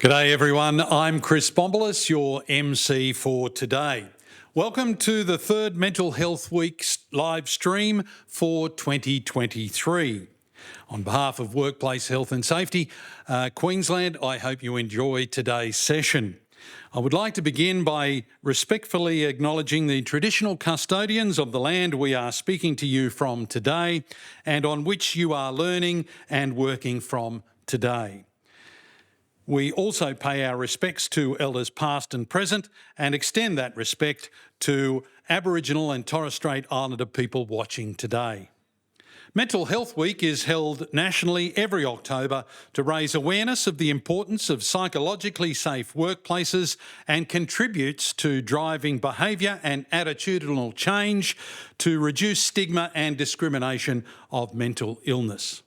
G'day everyone, I'm Chris Bombolis, your MC for today. Welcome to the third Mental Health Week live stream for 2023. On behalf of Workplace Health and Safety Queensland, I hope you enjoy today's session. I would like to begin by respectfully acknowledging the traditional custodians of the land we are speaking to you from today and on which you are learning and working from today. We also pay our respects to elders past and present and extend that respect to Aboriginal and Torres Strait Islander people watching today. Mental Health Week is held nationally every October to raise awareness of the importance of psychologically safe workplaces and contributes to driving behaviour and attitudinal change to reduce stigma and discrimination of mental illness.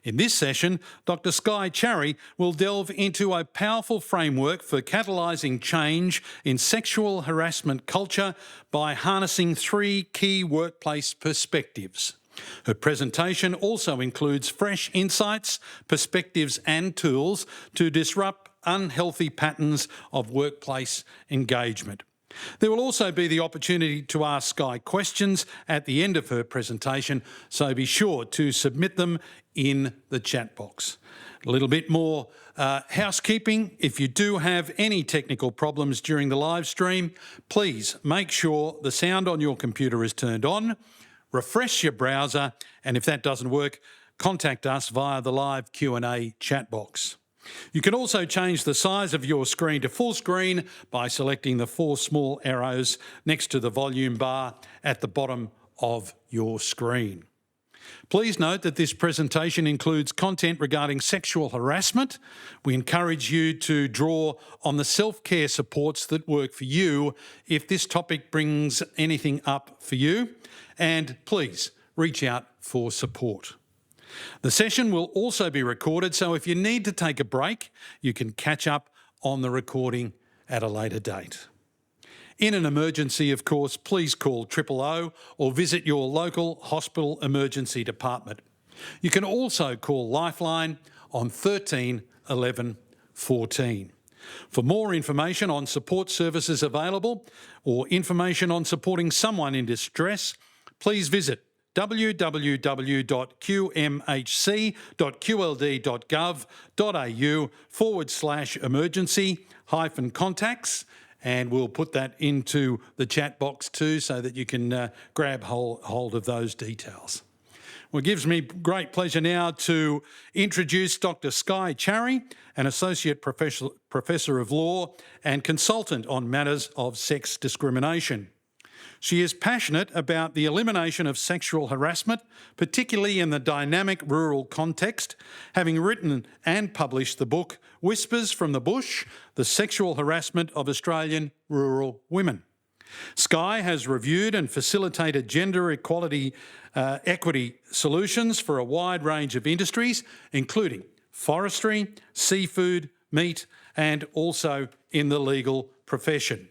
In this session, Dr. Skye Charry will delve into a powerful framework for catalysing change in sexual harassment culture by harnessing three key workplace perspectives. Her presentation also includes fresh insights, perspectives and tools to disrupt unhealthy patterns of workplace engagement. There will also be the opportunity to ask Skye questions at the end of her presentation, so be sure to submit them in the chat box. A little bit more housekeeping. If you do have any technical problems during the live stream, please make sure the sound on your computer is turned on, refresh your browser, and if that doesn't work, contact us via the live Q&A chat box. You can also change the size of your screen to full screen by selecting the four small arrows next to the volume bar at the bottom of your screen. Please note that this presentation includes content regarding sexual harassment. We encourage you to draw on the self-care supports that work for you if this topic brings anything up for you, and please reach out for support. The session will also be recorded, so if you need to take a break, you can catch up on the recording at a later date. In an emergency, of course, please call 000 or visit your local hospital emergency department. You can also call Lifeline on 13 11 14. For more information on support services available or information on supporting someone in distress, please visit www.qmhc.qld.gov.au/emergency-contacts, and we'll put that into the chat box too so that you can grab hold of those details. Well, it gives me great pleasure now to introduce Dr. Skye Charry, an Associate Professor of Law and Consultant on matters of sex discrimination. She is passionate about the elimination of sexual harassment, particularly in the dynamic rural context, having written and published the book Whispers from the Bush, The Sexual Harassment of Australian Rural Women. Skye has reviewed and facilitated gender equity solutions for a wide range of industries, including forestry, seafood, meat, and also in the legal profession.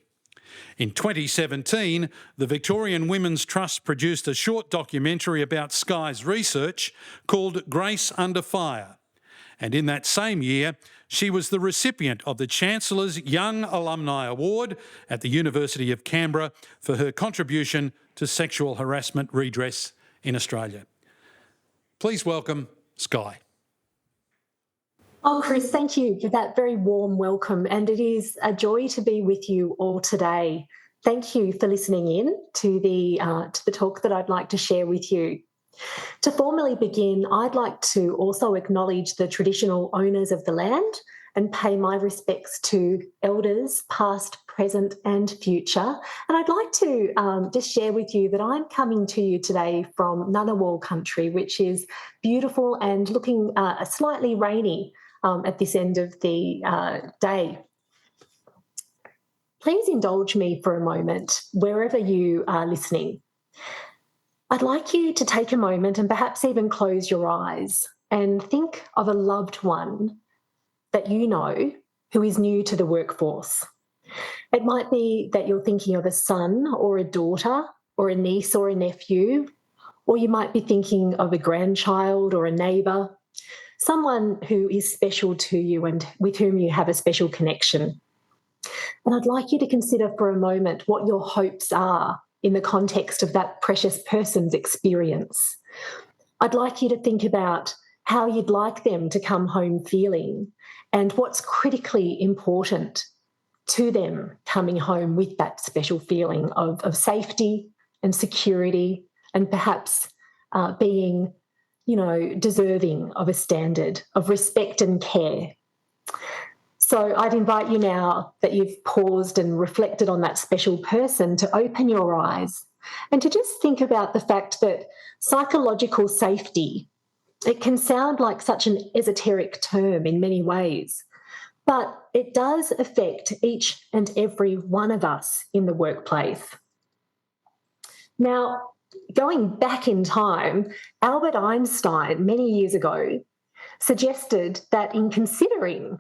In 2017, the Victorian Women's Trust produced a short documentary about Skye's research called Grace Under Fire. And in that same year, she was the recipient of the Chancellor's Young Alumni Award at the University of Canberra for her contribution to sexual harassment redress in Australia. Please welcome Skye. Oh, Chris, thank you for that very warm welcome, and it is a joy to be with you all today. Thank you for listening in to the talk that I'd like to share with you. To formally begin, I'd like to also acknowledge the traditional owners of the land and pay my respects to elders past, present and future. And I'd like to just share with you that I'm coming to you today from Ngunnawal country, which is beautiful and looking slightly rainy at this end of the day. Please indulge me for a moment, wherever you are listening. I'd like you to take a moment and perhaps even close your eyes and think of a loved one that you know who is new to the workforce. It might be that you're thinking of a son or a daughter or a niece or a nephew, or you might be thinking of a grandchild or a neighbour, someone who is special to you and with whom you have a special connection. And I'd like you to consider for a moment what your hopes are in the context of that precious person's experience. I'd like you to think about how you'd like them to come home feeling and what's critically important to them coming home with that special feeling of safety and security and perhaps being, deserving of a standard of respect and care. So I'd invite you now that you've paused and reflected on that special person to open your eyes and to just think about the fact that psychological safety, it can sound like such an esoteric term in many ways, but it does affect each and every one of us in the workplace. Now, going back in time, Albert Einstein, many years ago, suggested that in considering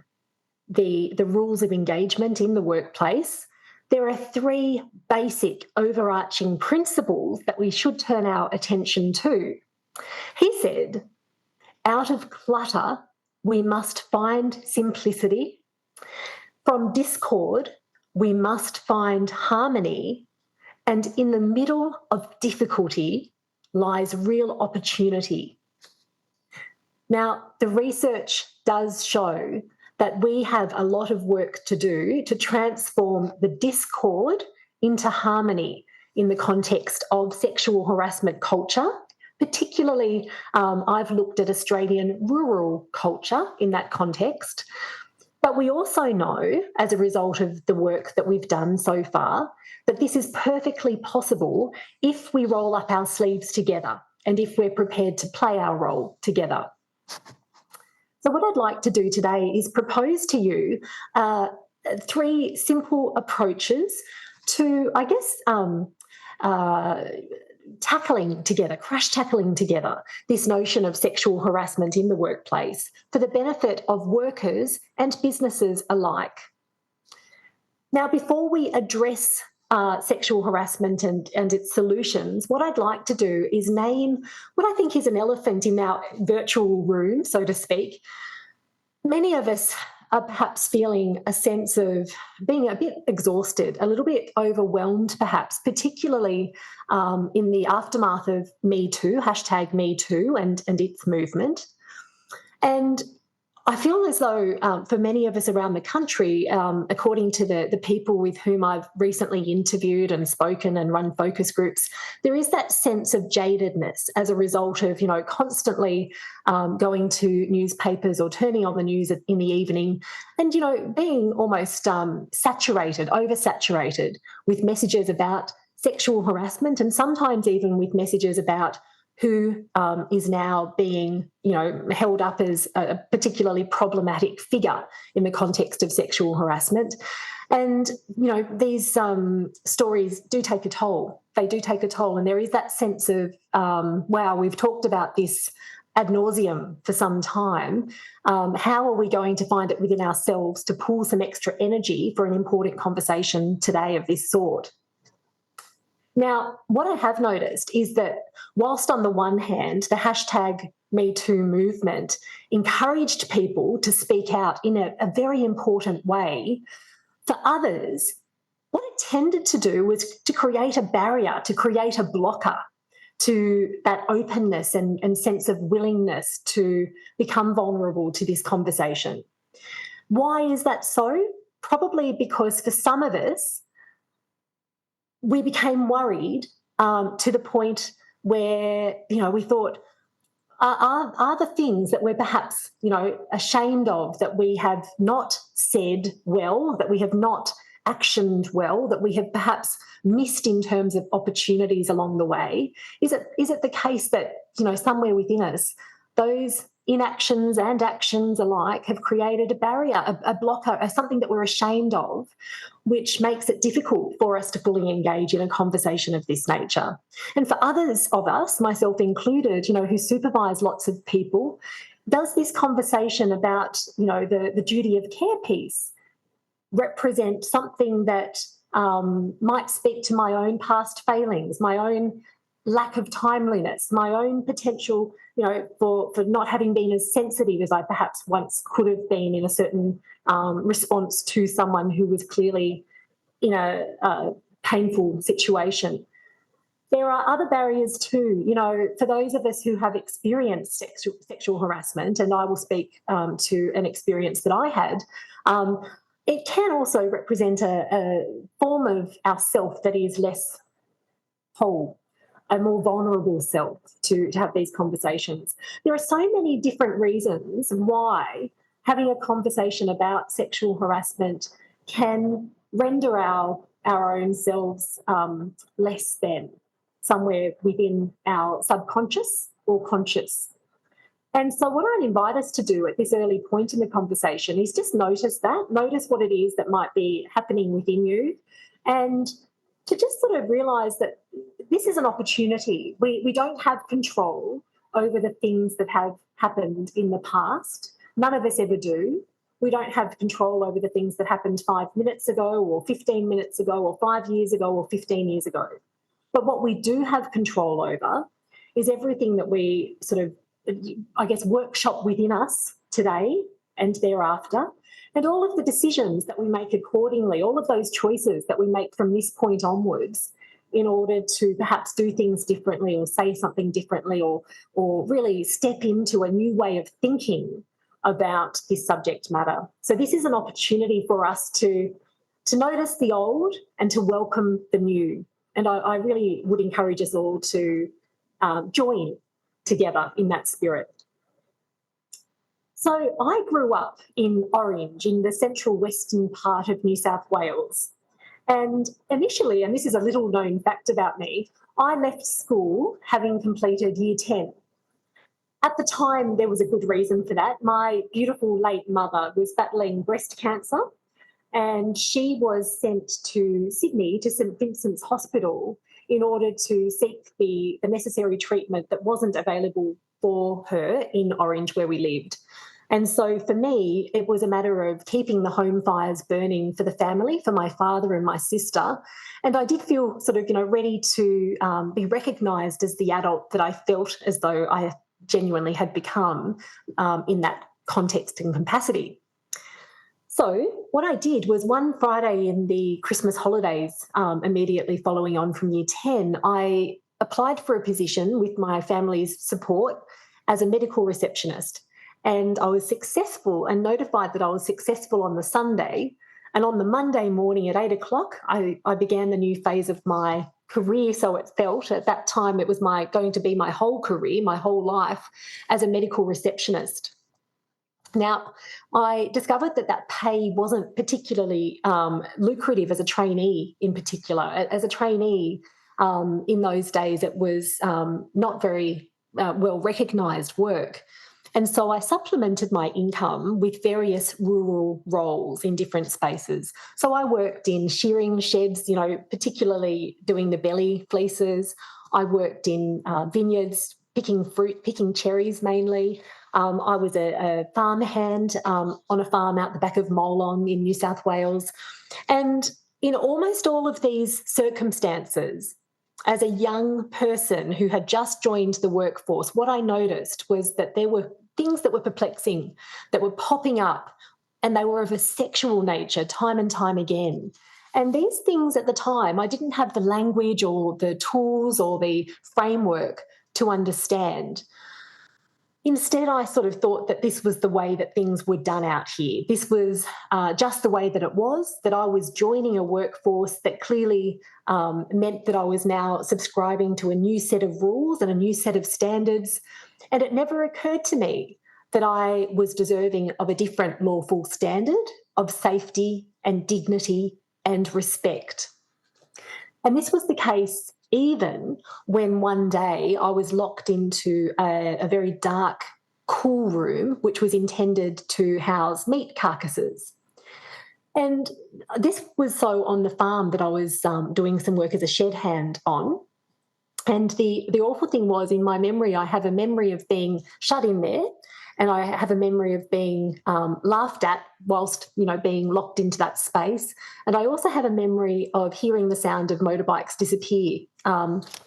the rules of engagement in the workplace, there are three basic overarching principles that we should turn our attention to. He said, out of clutter, we must find simplicity. From discord, we must find harmony. And in the middle of difficulty lies real opportunity. Now, the research does show that we have a lot of work to do to transform the discord into harmony in the context of sexual harassment culture. Particularly, I've looked at Australian rural culture in that context. But we also know, as a result of the work that we've done so far, that this is perfectly possible if we roll up our sleeves together and if we're prepared to play our role together. So what I'd like to do today is propose to you three simple approaches to, crash tackling together this notion of sexual harassment in the workplace for the benefit of workers and businesses alike. Now, before we address sexual harassment and its solutions, what I'd like to do is name what I think is an elephant in our virtual room, so to speak. Many of us are perhaps feeling a sense of being a bit exhausted, a little bit overwhelmed perhaps, particularly in the aftermath of Me Too, hashtag Me Too and its movement. And I feel as though for many of us around the country, according to the people with whom I've recently interviewed and spoken and run focus groups, there is that sense of jadedness as a result of, constantly going to newspapers or turning on the news in the evening and, being almost oversaturated with messages about sexual harassment and sometimes even with messages about who is now being, held up as a particularly problematic figure in the context of sexual harassment. And, these stories do take a toll. They do take a toll. And there is that sense of, wow, we've talked about this ad nauseum for some time. How are we going to find it within ourselves to pull some extra energy for an important conversation today of this sort? Now, what I have noticed is that whilst on the one hand, the hashtag #MeToo movement encouraged people to speak out in a very important way, for others, what it tended to do was to create a barrier, to create a blocker to that openness and sense of willingness to become vulnerable to this conversation. Why is that so? Probably because for some of us, we became worried to the point where, we thought, are the things that we're perhaps, ashamed of, that we have not said well, that we have not actioned well, that we have perhaps missed in terms of opportunities along the way? Is it the case that, somewhere within us, those inactions and actions alike have created a barrier, a blocker, something that we're ashamed of, which makes it difficult for us to fully engage in a conversation of this nature? And for others of us, myself included, who supervise lots of people, does this conversation about, the duty of care piece represent something that might speak to my own past failings, my own lack of timeliness, my own potential, for not having been as sensitive as I perhaps once could have been in a certain response to someone who was clearly in a painful situation. There are other barriers too, for those of us who have experienced sexual harassment, and I will speak to an experience that I had. It can also represent a form of ourself that is less whole, a more vulnerable self to have these conversations. There are so many different reasons why having a conversation about sexual harassment can render our own selves less than, somewhere within our subconscious or conscious. And so what I'd invite us to do at this early point in the conversation is just notice what it is that might be happening within you, and to just sort of realise that this is an opportunity. We don't have control over the things that have happened in the past. None of us ever do. We don't have control over the things that happened 5 minutes ago or 15 minutes ago or 5 years ago or 15 years ago. But what we do have control over is everything that we sort of, I guess, workshop within us today and thereafter, and all of the decisions that we make accordingly, all of those choices that we make from this point onwards in order to perhaps do things differently or say something differently or really step into a new way of thinking about this subject matter. So this is an opportunity for us to notice the old and to welcome the new. And I really would encourage us all to join together in that spirit. So I grew up in Orange, in the central western part of New South Wales. And initially, and this is a little known fact about me, I left school having completed year 10. At the time, there was a good reason for that. My beautiful late mother was battling breast cancer, and she was sent to Sydney, to St Vincent's Hospital, in order to seek the necessary treatment that wasn't available for her in Orange, where we lived. And so for me, it was a matter of keeping the home fires burning for the family, for my father and my sister. And I did feel sort of, ready to be recognised as the adult that I felt as though I genuinely had become in that context and capacity. So what I did was one Friday in the Christmas holidays, immediately following on from year 10, I applied for a position with my family's support as a medical receptionist. And I was successful and notified that I was successful on the Sunday. And on the Monday morning at 8 o'clock, I began the new phase of my career. So it felt at that time it was going to be my whole career, my whole life as a medical receptionist. Now, I discovered that pay wasn't particularly lucrative as a trainee in particular. As a trainee in those days, it was not very well recognised work. And so I supplemented my income with various rural roles in different spaces. So I worked in shearing sheds, particularly doing the belly fleeces. I worked in vineyards, picking fruit, picking cherries mainly. I was a farm hand on a farm out the back of Molong in New South Wales. And in almost all of these circumstances, as a young person who had just joined the workforce, what I noticed was that there were things that were perplexing, that were popping up, and they were of a sexual nature time and time again. And these things at the time, I didn't have the language or the tools or the framework to understand. Instead, I sort of thought that this was the way that things were done out here. This was just the way that it was, that I was joining a workforce that clearly meant that I was now subscribing to a new set of rules and a new set of standards. And it never occurred to me that I was deserving of a different lawful standard of safety and dignity and respect. And this was the case even when one day I was locked into a very dark, cool room, which was intended to house meat carcasses. And this was so on the farm that I was doing some work as a shed hand on. And the awful thing was, in my memory, I have a memory of being shut in there and I have a memory of being laughed at whilst, being locked into that space. And I also have a memory of hearing the sound of motorbikes disappear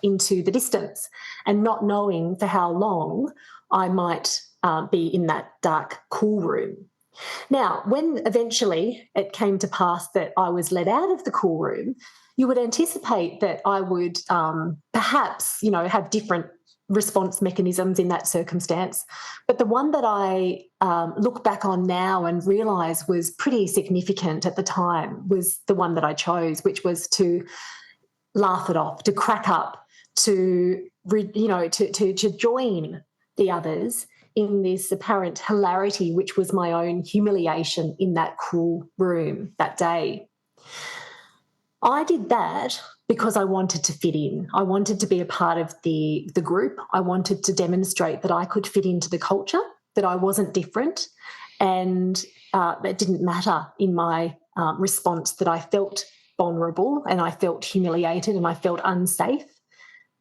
into the distance and not knowing for how long I might be in that dark, cool room. Now, when eventually it came to pass that I was let out of the cool room, you would anticipate that I would perhaps, have different response mechanisms in that circumstance. But the one that I look back on now and realise was pretty significant at the time was the one that I chose, which was to laugh it off, to crack up, to join the others in this apparent hilarity, which was my own humiliation in that cool room that day. I did that because I wanted to fit in. I wanted to be a part of the group. I wanted to demonstrate that I could fit into the culture, that I wasn't different, and it didn't matter in my response that I felt vulnerable and I felt humiliated and I felt unsafe.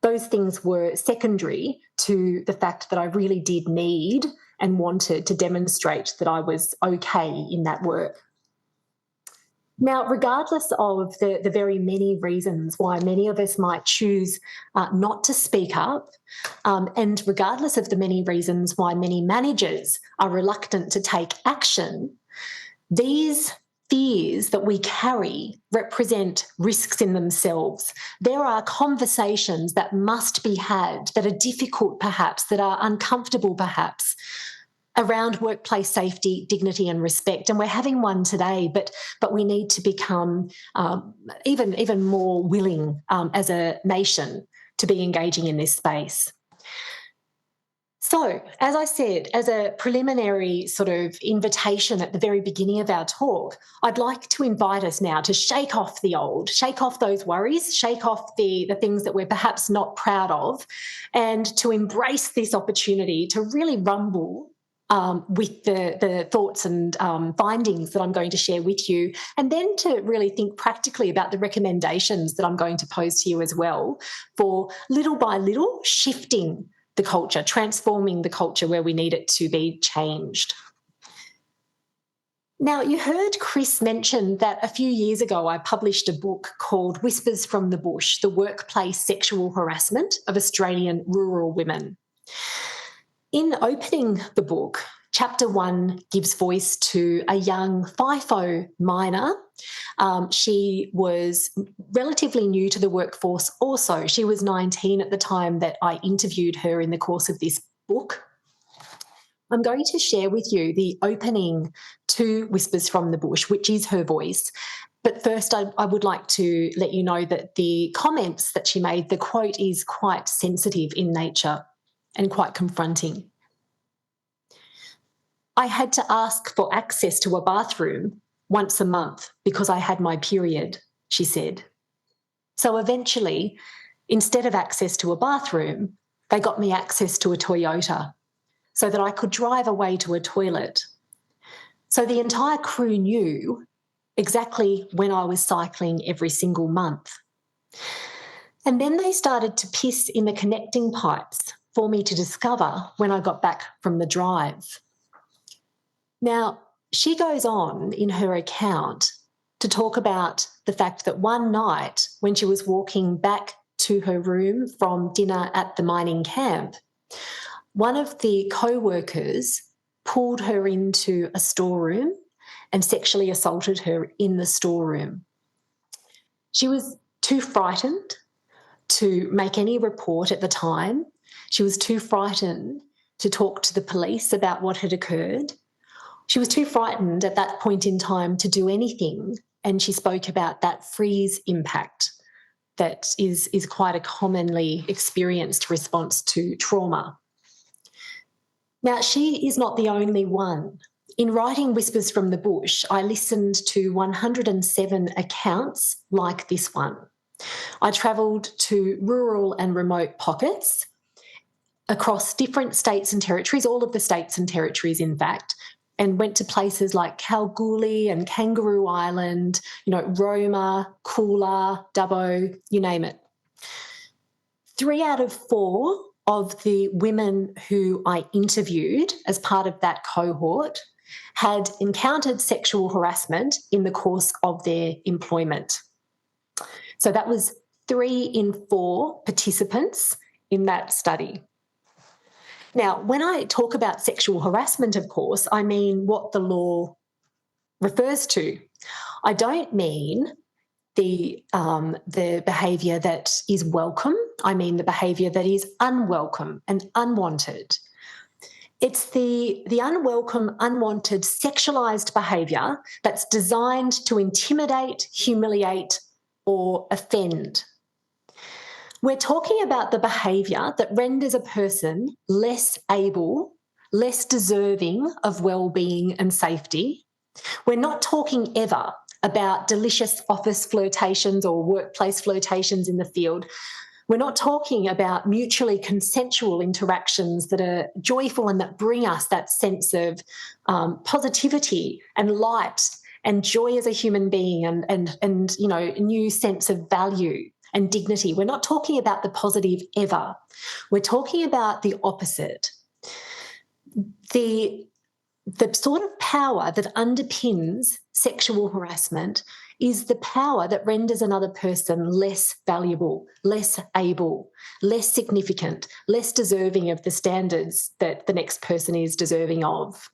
Those things were secondary to the fact that I really did need and wanted to demonstrate that I was okay in that work. Now, regardless of the very many reasons why many of us might choose not to speak up, and regardless of the many reasons why many managers are reluctant to take action, these fears that we carry represent risks in themselves. There are conversations that must be had that are difficult perhaps, that are uncomfortable perhaps, around workplace safety, dignity and respect. And we're having one today, but we need to become even more willing as a nation to be engaging in this space. So, as I said, as a preliminary sort of invitation at the very beginning of our talk, I'd like to invite us now to shake off the old, shake off those worries, shake off the things that we're perhaps not proud of, and to embrace this opportunity to really rumble with the thoughts and findings that I'm going to share with you, and then to really think practically about the recommendations that I'm going to pose to you as well for little by little shifting the culture, transforming the culture where we need it to be changed. Now, you heard Chris mention that a few years ago I published a book called Whispers from the Bush, The Workplace Sexual Harassment of Australian Rural Women. In opening the book, Chapter 1 gives voice to a young FIFO miner. She was relatively new to the workforce also. She was 19 at the time that I interviewed her in the course of this book. I'm going to share with you the opening to Whispers from the Bush, which is her voice. But first, I would like to let you know that the comments that she made, the quote is quite sensitive in nature and quite confronting. I had to ask for access to a bathroom once a month because I had my period, she said. So eventually, instead of access to a bathroom, they got me access to a Toyota so that I could drive away to a toilet. So the entire crew knew exactly when I was cycling every single month. And then they started to piss in the connecting pipes for me to discover when I got back from the drive. Now, she goes on in her account to talk about the fact that one night when she was walking back to her room from dinner at the mining camp, one of the co-workers pulled her into a storeroom and sexually assaulted her in the storeroom. She was too frightened to make any report at the time. She was too frightened to talk to the police about what had occurred. She was too frightened at that point in time to do anything, and she spoke about that freeze impact that is quite a commonly experienced response to trauma. Now, she is not the only one. In writing Whispers from the Bush, I listened to 107 accounts like this one. I travelled to rural and remote pockets across different states and territories, all of the states and territories, in fact, and went to places like Kalgoorlie and Kangaroo Island, Roma, Coolah, Dubbo, you name it. 3 out of 4 of the women who I interviewed as part of that cohort had encountered sexual harassment in the course of their employment. So that was 3 in 4 participants in that study. Now, when I talk about sexual harassment, of course, I mean what the law refers to. I don't mean the behaviour that is welcome. I mean the behaviour that is unwelcome and unwanted. It's the unwelcome, unwanted, sexualised behaviour that's designed to intimidate, humiliate, or offend. We're talking about the behaviour that renders a person less able, less deserving of well-being and safety. We're not talking ever about delicious office flirtations or workplace flirtations in the field. We're not talking about mutually consensual interactions that are joyful and that bring us that sense of positivity and light and joy as a human being and a new sense of value and dignity. We're not talking about the positive ever. We're talking about the opposite. The sort of power that underpins sexual harassment is the power that renders another person less valuable, less able, less significant, less deserving of the standards that the next person is deserving of.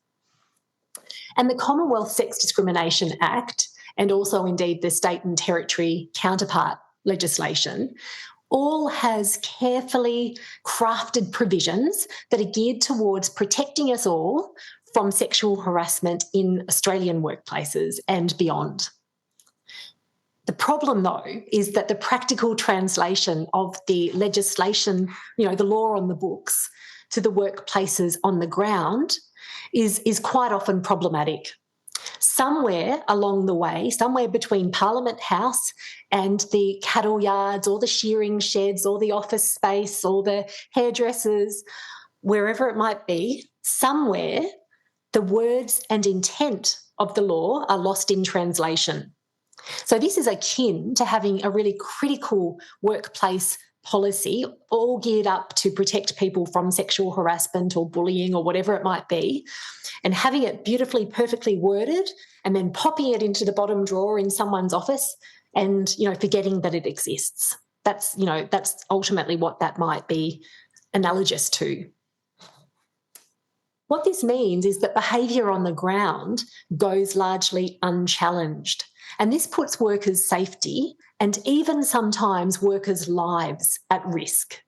And the Commonwealth Sex Discrimination Act, and also indeed the state and territory counterpart legislation, all has carefully crafted provisions that are geared towards protecting us all from sexual harassment in Australian workplaces and beyond. The problem, though, is that the practical translation of the legislation, the law on the books, to the workplaces on the ground is quite often problematic. Somewhere along the way, somewhere between Parliament House and the cattle yards or the shearing sheds or the office space or the hairdressers, wherever it might be, somewhere the words and intent of the law are lost in translation. So this is akin to having a really critical workplace policy all geared up to protect people from sexual harassment or bullying or whatever it might be, and having it beautifully, perfectly worded and then popping it into the bottom drawer in someone's office and, forgetting that it exists. That's ultimately what that might be analogous to. What this means is that behaviour on the ground goes largely unchallenged, and this puts workers' safety and even sometimes workers' lives at risk.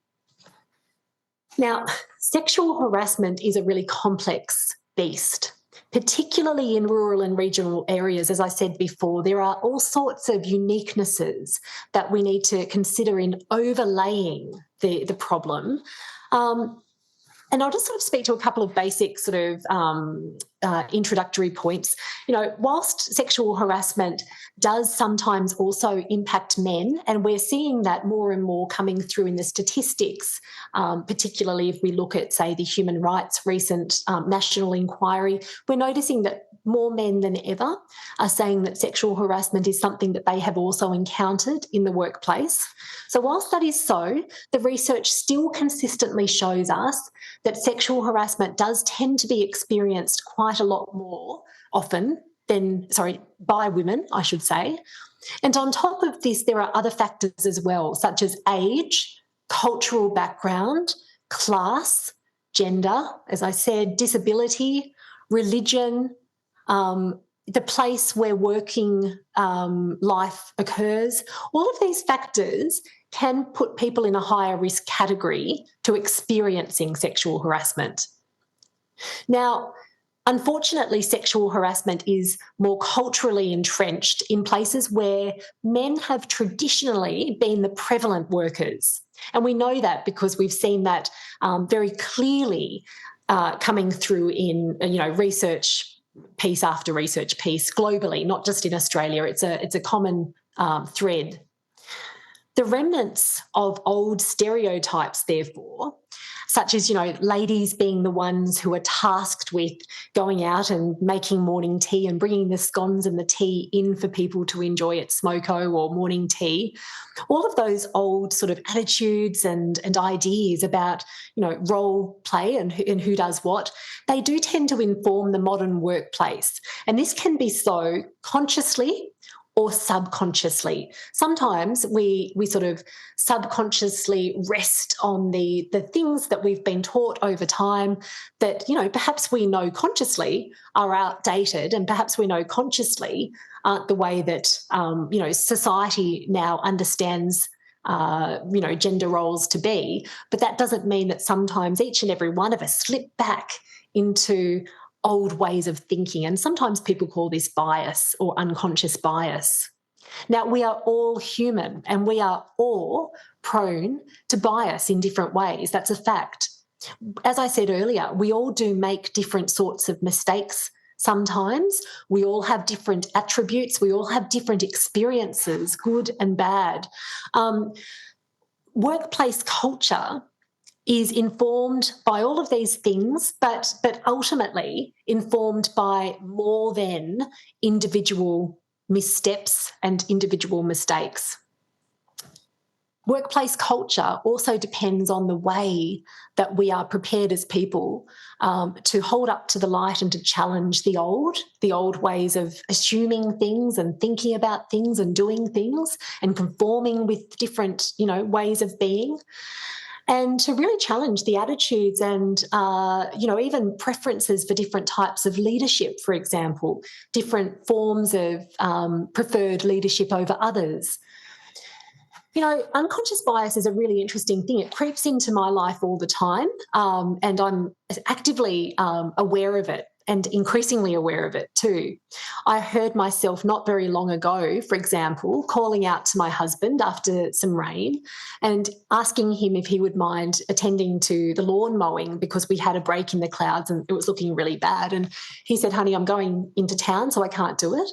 Now, sexual harassment is a really complex beast, particularly in rural and regional areas. As I said before, there are all sorts of uniquenesses that we need to consider in overlaying the problem. And I'll just sort of speak to a couple of basic sort of introductory points. Whilst sexual harassment does sometimes also impact men, and we're seeing that more and more coming through in the statistics, particularly if we look at, say, the Human Rights recent national inquiry, we're noticing that more men than ever are saying that sexual harassment is something that they have also encountered in the workplace. So whilst that is so, the research still consistently shows us that sexual harassment does tend to be experienced quite a lot more often by women, I should say. And on top of this, there are other factors as well, such as age, cultural background, class, gender, as I said, disability, religion, the place where working life occurs. All of these factors can put people in a higher risk category to experiencing sexual harassment. Now, unfortunately, sexual harassment is more culturally entrenched in places where men have traditionally been the prevalent workers. And we know that because we've seen that very clearly coming through in research piece after research piece globally, not just in Australia. It's a common thread. The remnants of old stereotypes, therefore, such as, ladies being the ones who are tasked with going out and making morning tea and bringing the scones and the tea in for people to enjoy at smoko or morning tea. All of those old sort of attitudes and ideas about, role play and who does what, they do tend to inform the modern workplace. And this can be so consciously or subconsciously. Sometimes we sort of subconsciously rest on the things that we've been taught over time that, perhaps we know consciously are outdated, and perhaps we know consciously aren't the way that, society now understands gender roles to be. But that doesn't mean that sometimes each and every one of us slip back into old ways of thinking. And sometimes people call this bias or unconscious bias. Now, we are all human and we are all prone to bias in different ways. That's a fact. As I said earlier, we all do make different sorts of mistakes. Sometimes we all have different attributes. We all have different experiences, good and bad. Workplace culture is informed by all of these things, but ultimately informed by more than individual missteps and individual mistakes. Workplace culture also depends on the way that we are prepared as people to hold up to the light and to challenge the old ways of assuming things and thinking about things and doing things and conforming with different, ways of being. And to really challenge the attitudes and, even preferences for different types of leadership, for example, different forms of preferred leadership over others. Unconscious bias is a really interesting thing. It creeps into my life all the time, and I'm actively aware of it and increasingly aware of it too. I heard myself not very long ago, for example, calling out to my husband after some rain and asking him if he would mind attending to the lawn mowing because we had a break in the clouds and it was looking really bad. And he said, "Honey, I'm going into town, so I can't do it."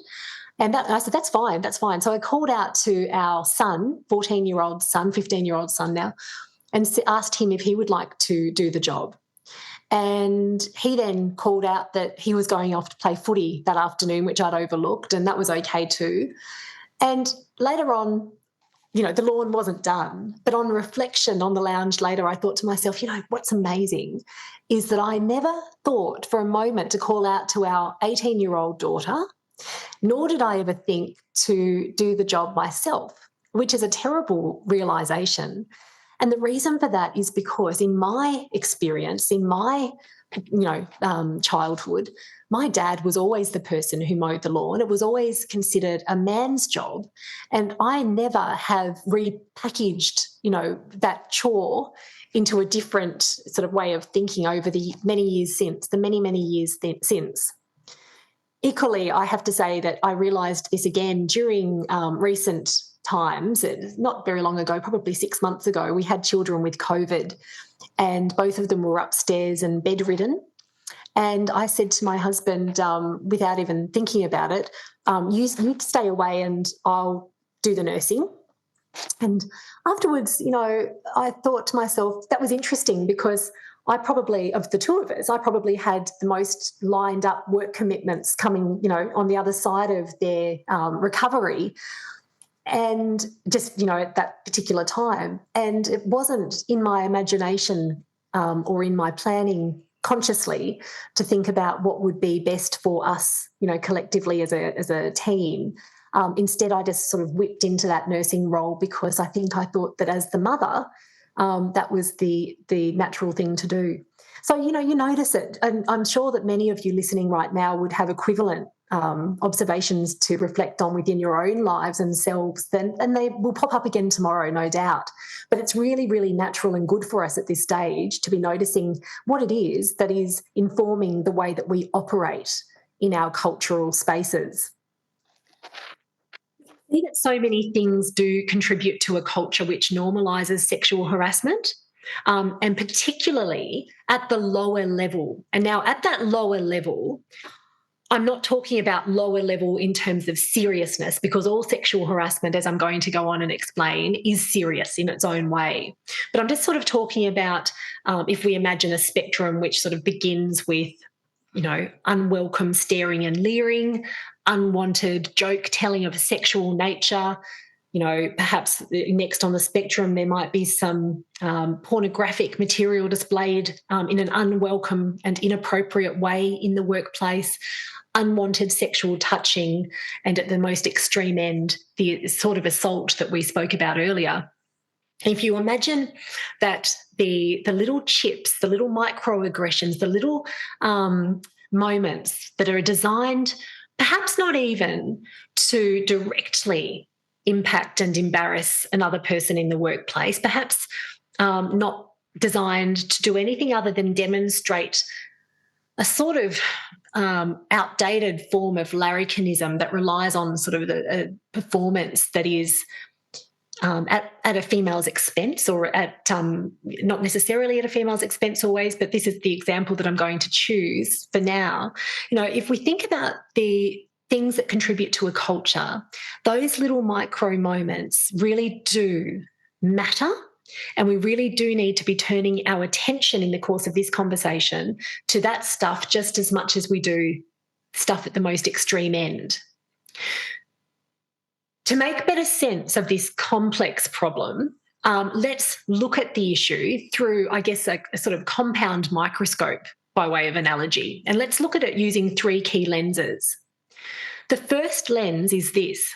And I said, that's fine. So I called out to our son, 14-year-old son, 15-year-old son now, and asked him if he would like to do the job. And he then called out that he was going off to play footy that afternoon, which I'd overlooked, and that was okay too. And later on, the lawn wasn't done. But on reflection on the lounge later, I thought to myself, what's amazing is that I never thought for a moment to call out to our 18-year-old daughter, nor did I ever think to do the job myself, which is a terrible realisation. And the reason for that is because in my experience, in my childhood, my dad was always the person who mowed the lawn. It was always considered a man's job. And I never have repackaged, that chore into a different sort of way of thinking over the many years since. Equally, I have to say that I realised this again during recent times, not very long ago, probably 6 months ago. We had children with COVID and both of them were upstairs and bedridden. And I said to my husband, without even thinking about it, you stay away and I'll do the nursing. And afterwards, I thought to myself, that was interesting because of the two of us, I probably had the most lined up work commitments coming, on the other side of their recovery. And just, at that particular time. And it wasn't in my imagination or in my planning consciously to think about what would be best for us, collectively as a team. Instead, I just sort of whipped into that nursing role because I thought that as the mother, that was the natural thing to do. So, you notice it. And I'm sure that many of you listening right now would have equivalent observations to reflect on within your own lives and selves, and they will pop up again tomorrow, no doubt. But it's really, really natural and good for us at this stage to be noticing what it is that is informing the way that we operate in our cultural spaces. I see that so many things do contribute to a culture which normalises sexual harassment, and particularly at the lower level. And now at that lower level, I'm not talking about lower level in terms of seriousness, because all sexual harassment, as I'm going to go on and explain, is serious in its own way. But I'm just sort of talking about if we imagine a spectrum which sort of begins with, unwelcome staring and leering, unwanted joke telling of a sexual nature. Perhaps next on the spectrum, there might be some pornographic material displayed in an unwelcome and inappropriate way in the workplace, unwanted sexual touching, and at the most extreme end, the sort of assault that we spoke about earlier. If you imagine that the little chips, the little microaggressions, the little moments that are designed perhaps not even to directly impact and embarrass another person in the workplace, perhaps not designed to do anything other than demonstrate a sort of outdated form of larrikinism that relies on sort of a performance that is at a female's expense, or at not necessarily at a female's expense always, but this is the example that I'm going to choose for now. If we think about the things that contribute to a culture, those little micro moments really do matter. And we really do need to be turning our attention in the course of this conversation to that stuff just as much as we do stuff at the most extreme end. To make better sense of this complex problem, let's look at the issue through, I guess, a sort of compound microscope by way of analogy. And let's look at it using three key lenses. The first lens is this: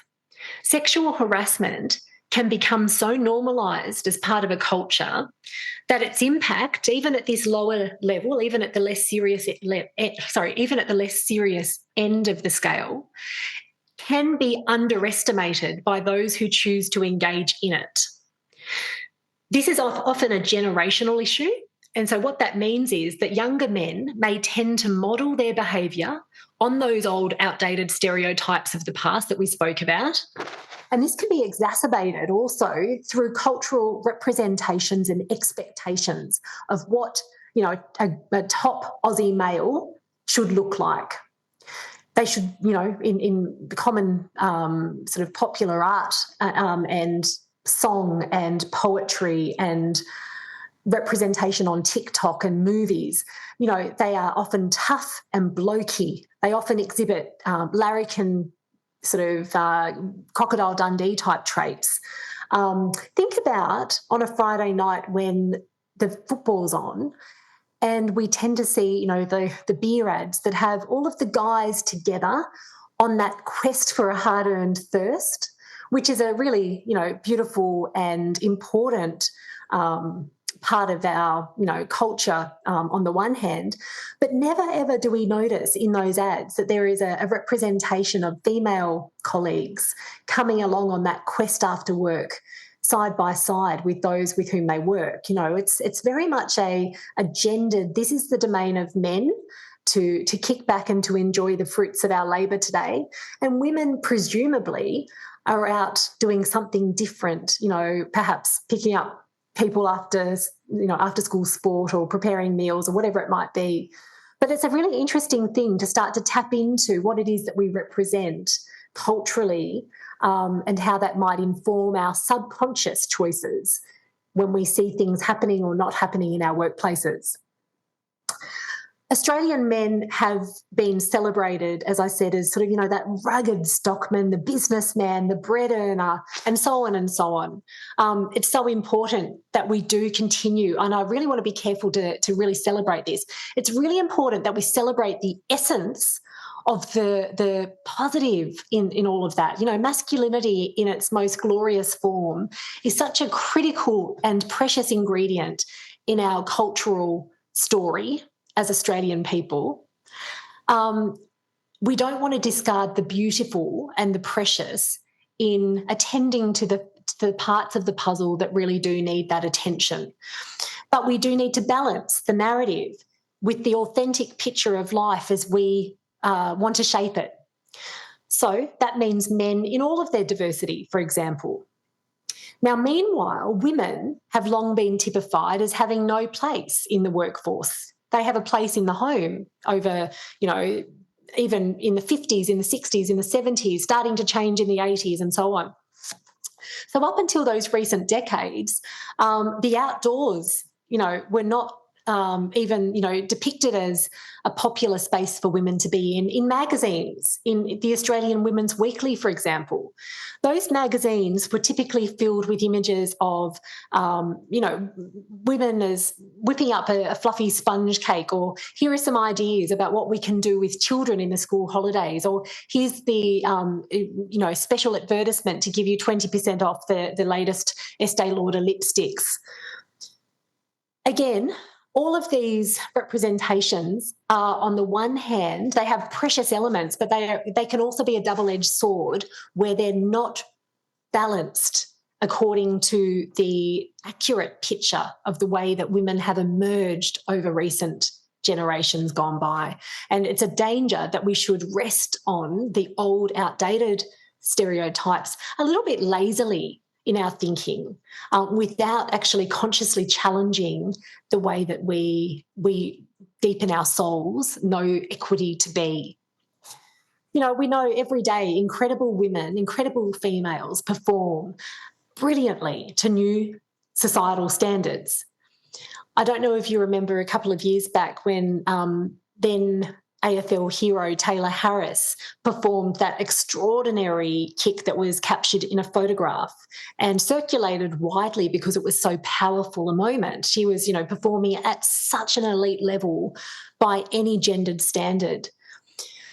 sexual harassment can become so normalised as part of a culture that its impact, even at this lower level, even at the less serious end of the scale, can be underestimated by those who choose to engage in it. This is often a generational issue. And so what that means is that younger men may tend to model their behaviour on those old, outdated stereotypes of the past that we spoke about. And this can be exacerbated also through cultural representations and expectations of what, a top Aussie male should look like. They should, in common sort of popular art and song and poetry and representation on TikTok and movies, they are often tough and blokey. They often exhibit larrikin sort of Crocodile Dundee type traits. Think about on a Friday night when the football's on, and we tend to see, the beer ads that have all of the guys together on that quest for a hard-earned thirst, which is a really, beautiful and important part of our, culture on the one hand, but never ever do we notice in those ads that there is a representation of female colleagues coming along on that quest after work, side by side with those with whom they work. It's very much a gendered, this is the domain of men to kick back and to enjoy the fruits of our labour today. And women presumably are out doing something different, perhaps picking up people after school sport or preparing meals or whatever it might be. But it's a really interesting thing to start to tap into what it is that we represent culturally, and how that might inform our subconscious choices when we see things happening or not happening in our workplaces. Australian men have been celebrated, as I said, as sort of, that rugged stockman, the businessman, the bread earner, and so on and so on. It's so important that we do continue, and I really want to be careful to really celebrate this. It's really important that we celebrate the essence of the positive in all of that. Masculinity in its most glorious form is such a critical and precious ingredient in our cultural story as Australian people. We don't want to discard the beautiful and the precious in attending to the parts of the puzzle that really do need that attention. But we do need to balance the narrative with the authentic picture of life as we want to shape it. So that means men in all of their diversity, for example. Now, meanwhile, women have long been typified as having no place in the workforce. They have a place in the home over, even in the 50s, in the 60s, in the 70s, starting to change in the 80s and so on. So up until those recent decades, the outdoors, were not even, depicted as a popular space for women to be in magazines, in the Australian Women's Weekly, for example. Those magazines were typically filled with images of, women as whipping up a fluffy sponge cake, or here are some ideas about what we can do with children in the school holidays, or here's the, special advertisement to give you 20% off the latest Estee Lauder lipsticks. Again, all of these representations are, on the one hand, they have precious elements, but they can also be a double-edged sword where they're not balanced according to the accurate picture of the way that women have emerged over recent generations gone by. And it's a danger that we should rest on the old, outdated stereotypes a little bit lazily in our thinking, without actually consciously challenging the way that we deep in our souls know equity to be. We know every day incredible women, incredible females perform brilliantly to new societal standards. I don't know if you remember a couple of years back when then AFL hero Taylor Harris performed that extraordinary kick that was captured in a photograph and circulated widely because it was so powerful a moment. She was, performing at such an elite level by any gendered standard.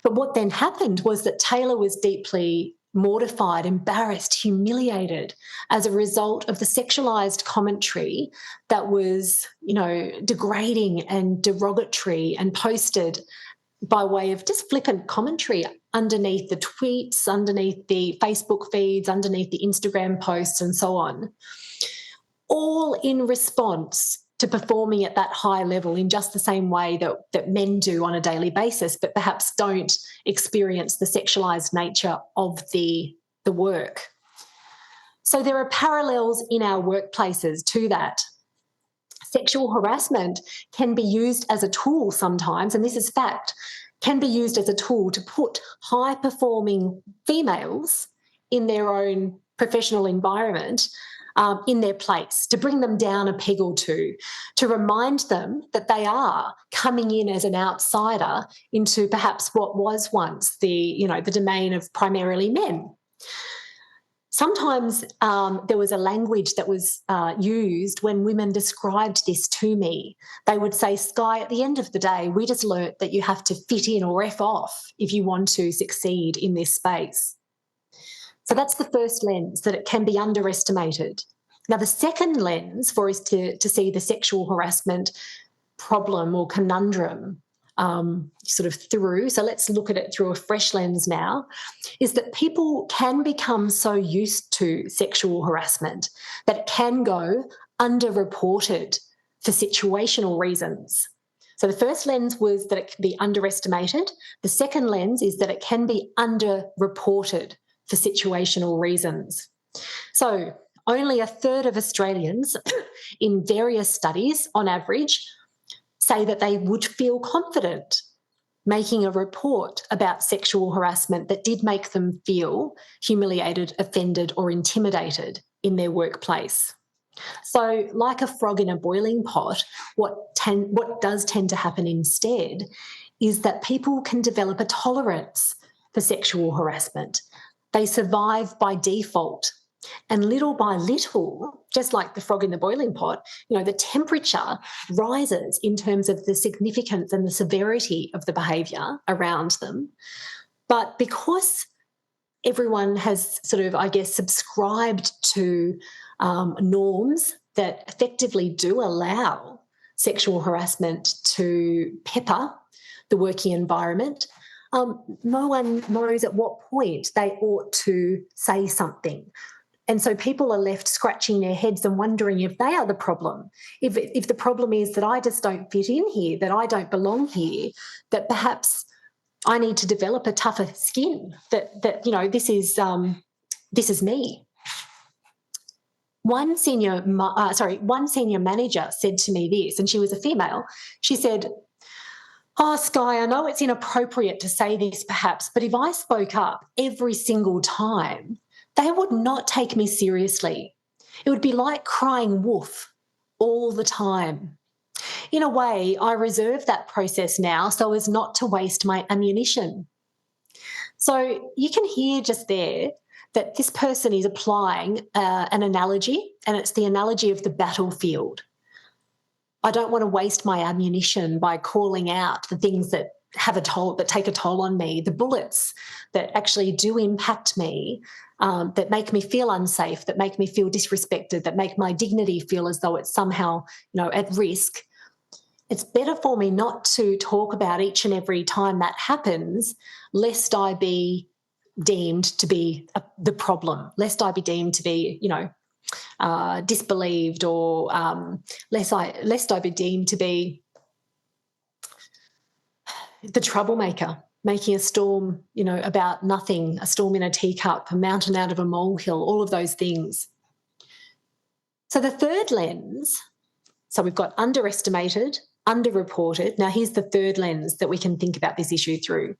But what then happened was that Taylor was deeply mortified, embarrassed, humiliated as a result of the sexualised commentary that was, degrading and derogatory and posted by way of just flippant commentary underneath the tweets, underneath the Facebook feeds, underneath the Instagram posts and so on, all in response to performing at that high level in just the same way that men do on a daily basis, but perhaps don't experience the sexualised nature of the work. So there are parallels in our workplaces to that. Sexual harassment can be used as a tool sometimes, and this is fact, can be used as a tool to put high-performing females in their own professional environment in their place, to bring them down a peg or two, to remind them that they are coming in as an outsider into perhaps what was once the domain of primarily men. Sometimes there was a language that was used when women described this to me. They would say, Skye, at the end of the day, we just learnt that you have to fit in or F off if you want to succeed in this space. So that's the first lens, that it can be underestimated. Now, the second lens for us to see the sexual harassment problem or conundrum sort of through, so let's look at it through a fresh lens now, is that people can become so used to sexual harassment that it can go underreported for situational reasons. So the first lens was that it can be underestimated. The second lens is that it can be underreported for situational reasons. So only a third of Australians in various studies on average say that they would feel confident making a report about sexual harassment that did make them feel humiliated, offended, or intimidated in their workplace. So, like a frog in a boiling pot, what does tend to happen instead is that people can develop a tolerance for sexual harassment. They survive by default. And little by little, just like the frog in the boiling pot, the temperature rises in terms of the significance and the severity of the behaviour around them. But because everyone has sort of, subscribed to norms that effectively do allow sexual harassment to pepper the working environment, no one knows at what point they ought to say something. And so people are left scratching their heads and wondering if they are the problem. If the problem is that I just don't fit in here, that I don't belong here, that perhaps I need to develop a tougher skin, that this is me. One senior manager said to me this, and she was a female. She said, Oh, Skye, I know it's inappropriate to say this perhaps, but if I spoke up every single time, they would not take me seriously. It would be like crying wolf all the time. In a way, I reserve that process now so as not to waste my ammunition. So you can hear just there that this person is applying an analogy, and it's the analogy of the battlefield. I don't want to waste my ammunition by calling out the things that take a toll on me, the bullets that actually do impact me, that make me feel unsafe, that make me feel disrespected, that make my dignity feel as though it's somehow, at risk. It's better for me not to talk about each and every time that happens, lest I be deemed to be the problem, lest I be deemed to be, disbelieved, or lest I be deemed to be the troublemaker, making a storm, about nothing, a storm in a teacup, a mountain out of a molehill, all of those things. So the third lens, so we've got underestimated, underreported. Now here's the third lens that we can think about this issue through,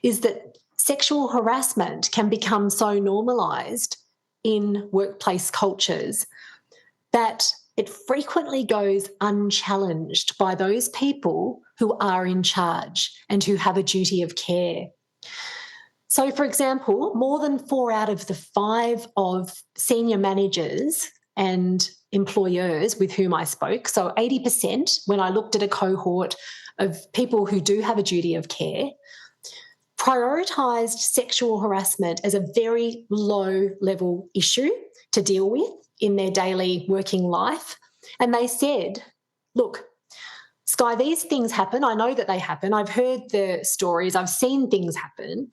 is that sexual harassment can become so normalised in workplace cultures that it frequently goes unchallenged by those people who are in charge and who have a duty of care. So, for example, more than 4 out of the 5 of senior managers and employers with whom I spoke, so 80% when I looked at a cohort of people who do have a duty of care, prioritised sexual harassment as a very low-level issue to deal with in their daily working life. And they said, look, Skye, these things happen. I know that they happen. I've heard the stories. I've seen things happen.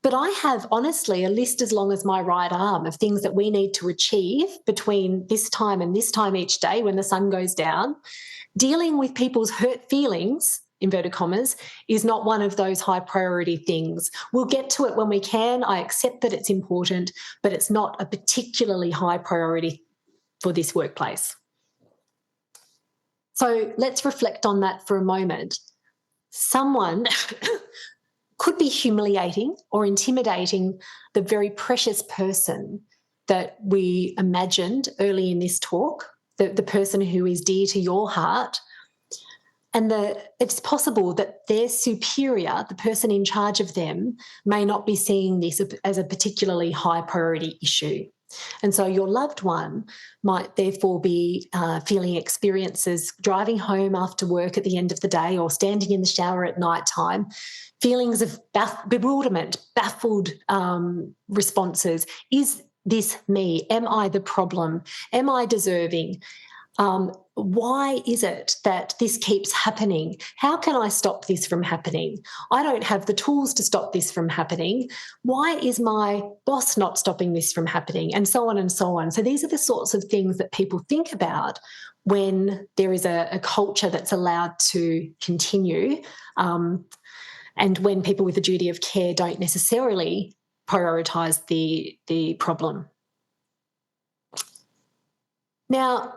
But I have, honestly, a list as long as my right arm of things that we need to achieve between this time and this time each day when the sun goes down. Dealing with people's hurt feelings, inverted commas, is not one of those high priority things. We'll get to it when we can. I accept that it's important, but it's not a particularly high priority for this workplace. So let's reflect on that for a moment. Someone could be humiliating or intimidating the very precious person that we imagined early in this talk, the person who is dear to your heart. And it's possible that their superior, the person in charge of them, may not be seeing this as a particularly high priority issue. And so your loved one might therefore be feeling experiences driving home after work at the end of the day or standing in the shower at night time, feelings of bewilderment, baffled responses. Is this me? Am I the problem? Am I deserving? Why is it that this keeps happening? How can I stop this from happening? I don't have the tools to stop this from happening. Why is my boss not stopping this from happening? And so on and so on. So these are the sorts of things that people think about when there is a culture that's allowed to continue, and when people with a duty of care don't necessarily prioritise the problem. Now,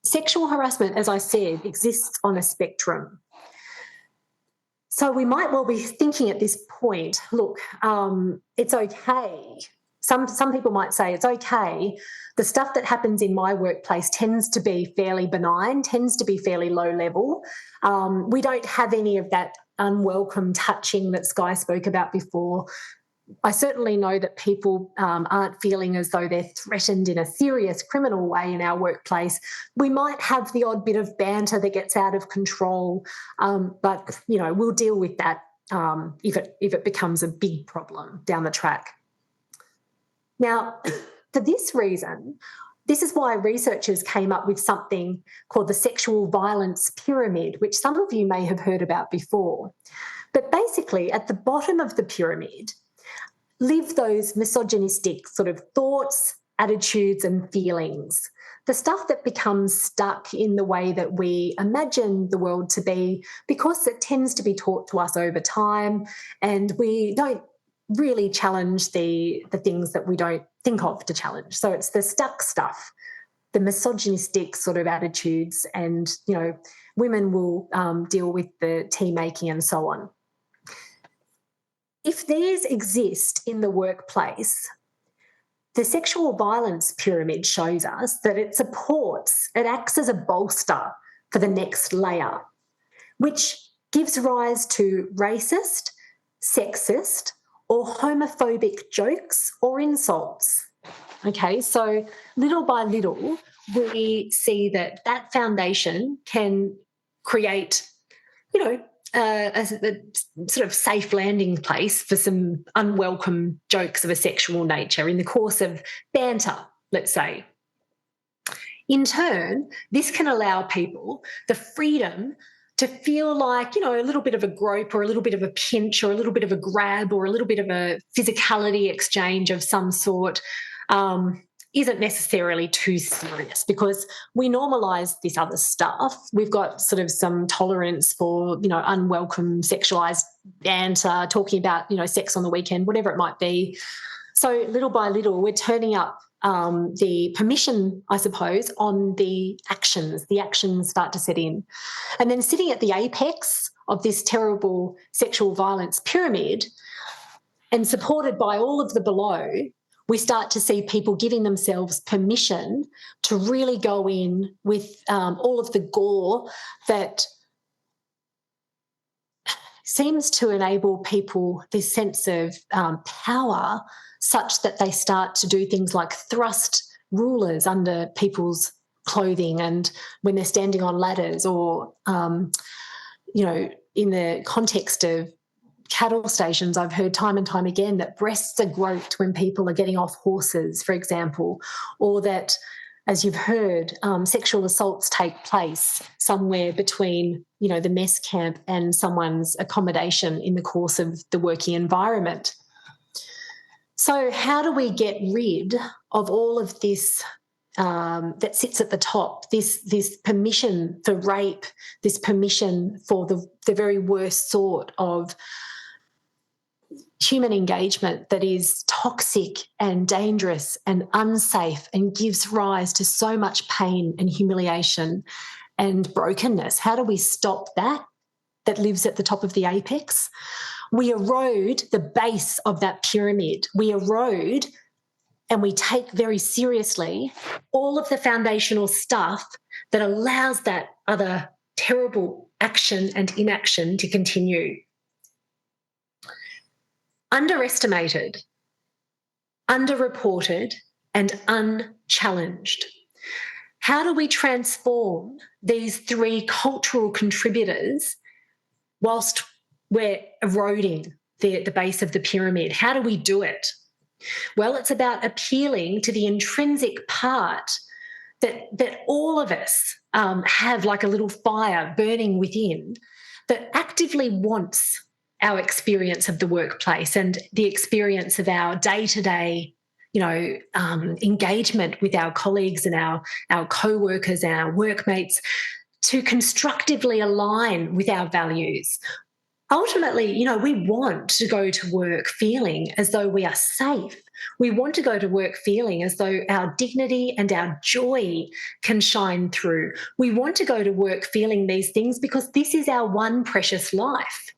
sexual harassment, as I said, exists on a spectrum. So we might well be thinking at this point, look, it's okay. Some people might say it's okay. The stuff that happens in my workplace tends to be fairly benign, tends to be fairly low level. We don't have any of that unwelcome touching that Skye spoke about before. I certainly know that people aren't feeling as though they're threatened in a serious criminal way in our workplace. We might have the odd bit of banter that gets out of control, but we'll deal with that if it becomes a big problem down the track. Now, for this reason, this is why researchers came up with something called the sexual violence pyramid, which some of you may have heard about before. But basically, at the bottom of the pyramid live those misogynistic sort of thoughts, attitudes, and feelings. The stuff that becomes stuck in the way that we imagine the world to be, because it tends to be taught to us over time, and we don't really challenge the things that we don't think of to challenge. So it's the stuck stuff, the misogynistic sort of attitudes and, women will deal with the tea making and so on. If these exist in the workplace, the sexual violence pyramid shows us that it acts as a bolster for the next layer, which gives rise to racist, sexist, or homophobic jokes or insults. Okay, so little by little, we see that foundation can create, a sort of safe landing place for some unwelcome jokes of a sexual nature in the course of banter, let's say. In turn, this can allow people the freedom to feel like, a little bit of a grope or a little bit of a pinch or a little bit of a grab or a little bit of a physicality exchange of some sort isn't necessarily too serious, because we normalise this other stuff. We've got sort of some tolerance for, unwelcome sexualised banter, talking about, sex on the weekend, whatever it might be. So little by little, we're turning up the permission, I suppose, on the actions. The actions start to set in. And then sitting at the apex of this terrible sexual violence pyramid and supported by all of the below, we start to see people giving themselves permission to really go in with all of the gore that seems to enable people this sense of power, such that they start to do things like thrust rulers under people's clothing and when they're standing on ladders, or, in the context of cattle stations, I've heard time and time again that breasts are groped when people are getting off horses, for example, or that, as you've heard, sexual assaults take place somewhere between, the mess camp and someone's accommodation in the course of the working environment. So how do we get rid of all of this that sits at the top, this permission for rape, this permission for the very worst sort of human engagement that is toxic and dangerous and unsafe and gives rise to so much pain and humiliation and brokenness? How do we stop that lives at the top of the apex? We erode the base of that pyramid. We erode and we take very seriously all of the foundational stuff that allows that other terrible action and inaction to continue. Underestimated, underreported, and unchallenged. How do we transform these three cultural contributors whilst we're eroding the base of the pyramid? How do we do it? Well, it's about appealing to the intrinsic part that all of us have, like a little fire burning within, that actively wants our experience of the workplace and the experience of our day-to-day, engagement with our colleagues and our co-workers, our workmates, to constructively align with our values. Ultimately, we want to go to work feeling as though we are safe. We want to go to work feeling as though our dignity and our joy can shine through. We want to go to work feeling these things because this is our one precious life.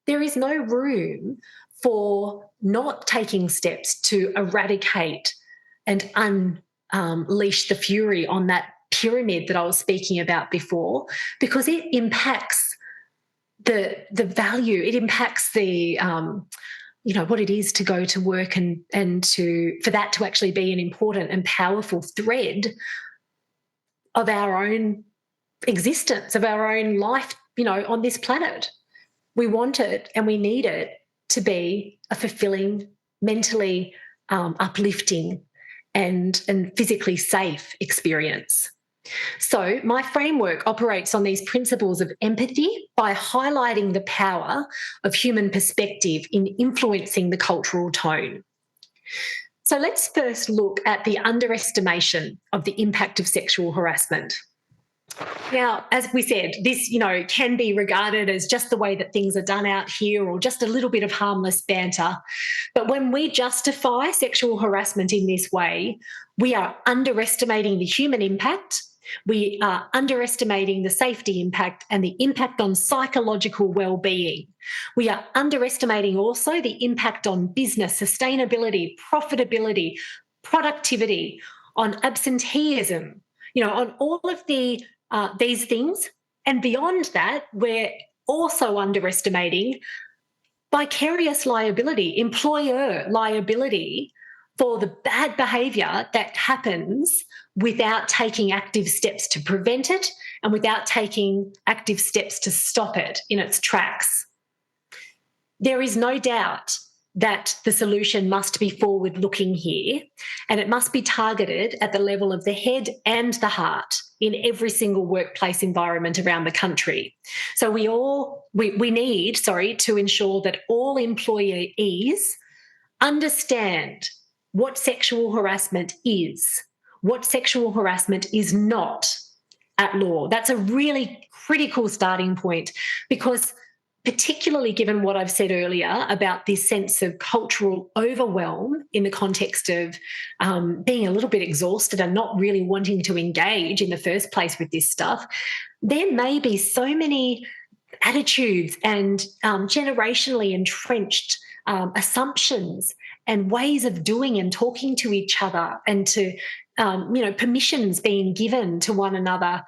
There is no room for not taking steps to eradicate and unleash the fury on that pyramid that I was speaking about before, because it impacts the value, it impacts the what it is to go to work and for that to actually be an important and powerful thread of our own existence, of our own life, on this planet. We want it and we need it to be a fulfilling, mentally uplifting and physically safe experience. So my framework operates on these principles of empathy by highlighting the power of human perspective in influencing the cultural tone. So let's first look at the underestimation of the impact of sexual harassment. Now, as we said, this, can be regarded as just the way that things are done out here or just a little bit of harmless banter. But when we justify sexual harassment in this way, we are underestimating the human impact We are underestimating the safety impact and the impact on psychological well-being. We are underestimating also the impact on business, sustainability, profitability, productivity, on absenteeism, on all of these things. And beyond that, we're also underestimating vicarious liability, employer liability for the bad behaviour that happens without taking active steps to prevent it and without taking active steps to stop it in its tracks. There is no doubt that the solution must be forward-looking here, and it must be targeted at the level of the head and the heart in every single workplace environment around the country. So we need to ensure that all employees understand what sexual harassment is, what sexual harassment is not at law. That's a really critical starting point, because particularly given what I've said earlier about this sense of cultural overwhelm in the context of being a little bit exhausted and not really wanting to engage in the first place with this stuff, there may be so many attitudes and generationally entrenched assumptions and ways of doing and talking to each other, and to permissions being given to one another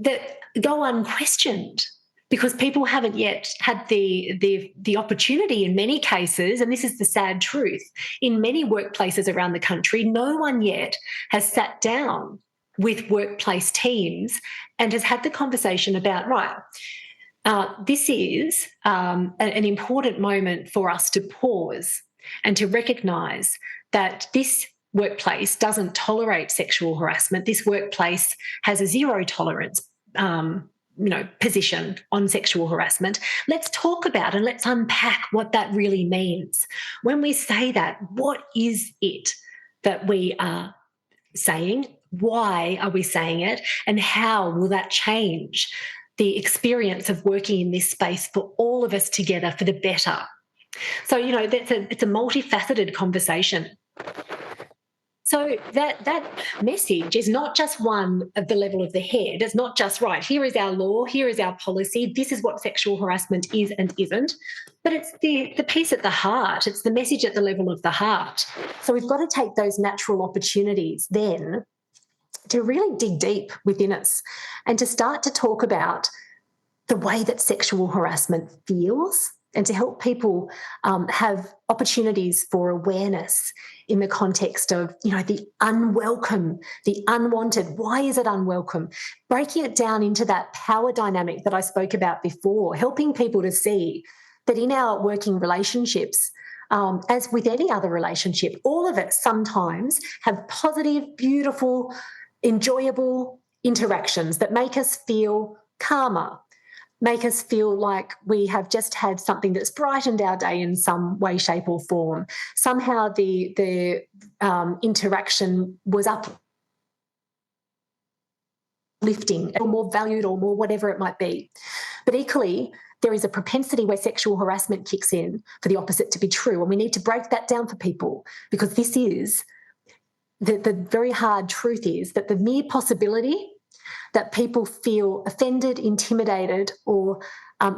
that go unquestioned, because people haven't yet had the opportunity in many cases, and this is the sad truth, in many workplaces around the country, no one yet has sat down with workplace teams and has had the conversation about, right, this is an important moment for us to pause and to recognise that this workplace doesn't tolerate sexual harassment. This workplace has a zero tolerance position on sexual harassment. Let's talk about and let's unpack what that really means. When we say that, what is it that we are saying? Why are we saying it? And how will that change the experience of working in this space for all of us together for the better? So, it's a multifaceted conversation. So that message is not just one at the level of the head. It's not just, right, here is our law, here is our policy, this is what sexual harassment is and isn't, but it's the piece at the heart. It's the message at the level of the heart. So we've got to take those natural opportunities then to really dig deep within us and to start to talk about the way that sexual harassment feels, and to help people have opportunities for awareness in the context of, the unwelcome, the unwanted. Why is it unwelcome? Breaking it down into that power dynamic that I spoke about before, helping people to see that in our working relationships, as with any other relationship, all of it sometimes have positive, beautiful, enjoyable interactions that make us feel calmer, make us feel like we have just had something that's brightened our day in some way, shape or form. Somehow the interaction was uplifting or more valued or more whatever it might be. But equally, there is a propensity where sexual harassment kicks in for the opposite to be true. And we need to break that down for people, because this is the very hard truth is that the mere possibility that people feel offended, intimidated, or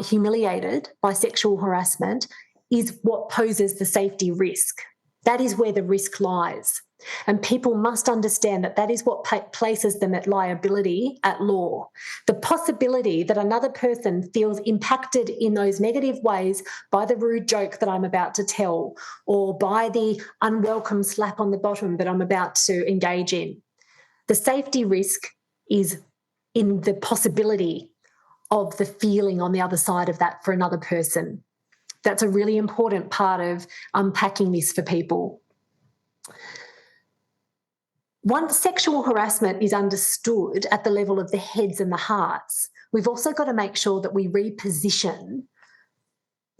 humiliated by sexual harassment is what poses the safety risk. That is where the risk lies. And people must understand that that is what places them at liability at law. The possibility that another person feels impacted in those negative ways by the rude joke that I'm about to tell, or by the unwelcome slap on the bottom that I'm about to engage in. The safety risk is in the possibility of the feeling on the other side of that for another person. That's a really important part of unpacking this for people. Once sexual harassment is understood at the level of the heads and the hearts, we've also got to make sure that we reposition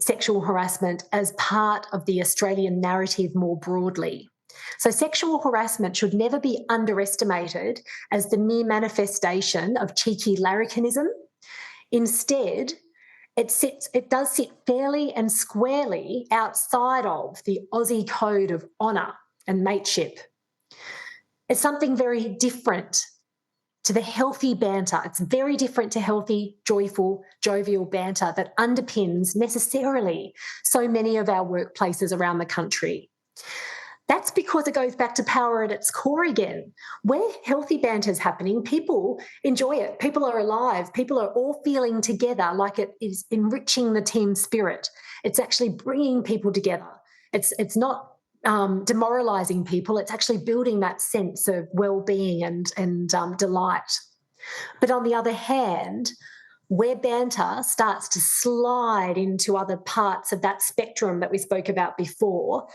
sexual harassment as part of the Australian narrative more broadly. So sexual harassment should never be underestimated as the mere manifestation of cheeky larrikinism. Instead, it does sit fairly and squarely outside of the Aussie code of honour and mateship. It's something very different to the healthy banter. It's very different to healthy, joyful, jovial banter that underpins necessarily so many of our workplaces around the country. That's because it goes back to power at its core again. Where healthy banter is happening, people enjoy it. People are alive. People are all feeling together like it is enriching the team spirit. It's actually bringing people together. It's not demoralizing people. It's actually building that sense of well-being and delight. But on the other hand, where banter starts to slide into other parts of that spectrum that we spoke about before,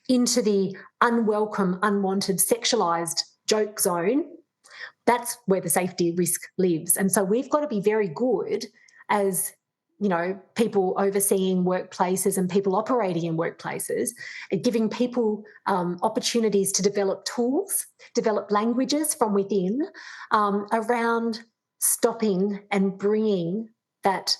into the unwelcome, unwanted, sexualized joke zone, that's where the safety risk lives. And so we've got to be very good as, people overseeing workplaces and people operating in workplaces, at giving people opportunities to develop tools, develop languages from within around stopping and bringing that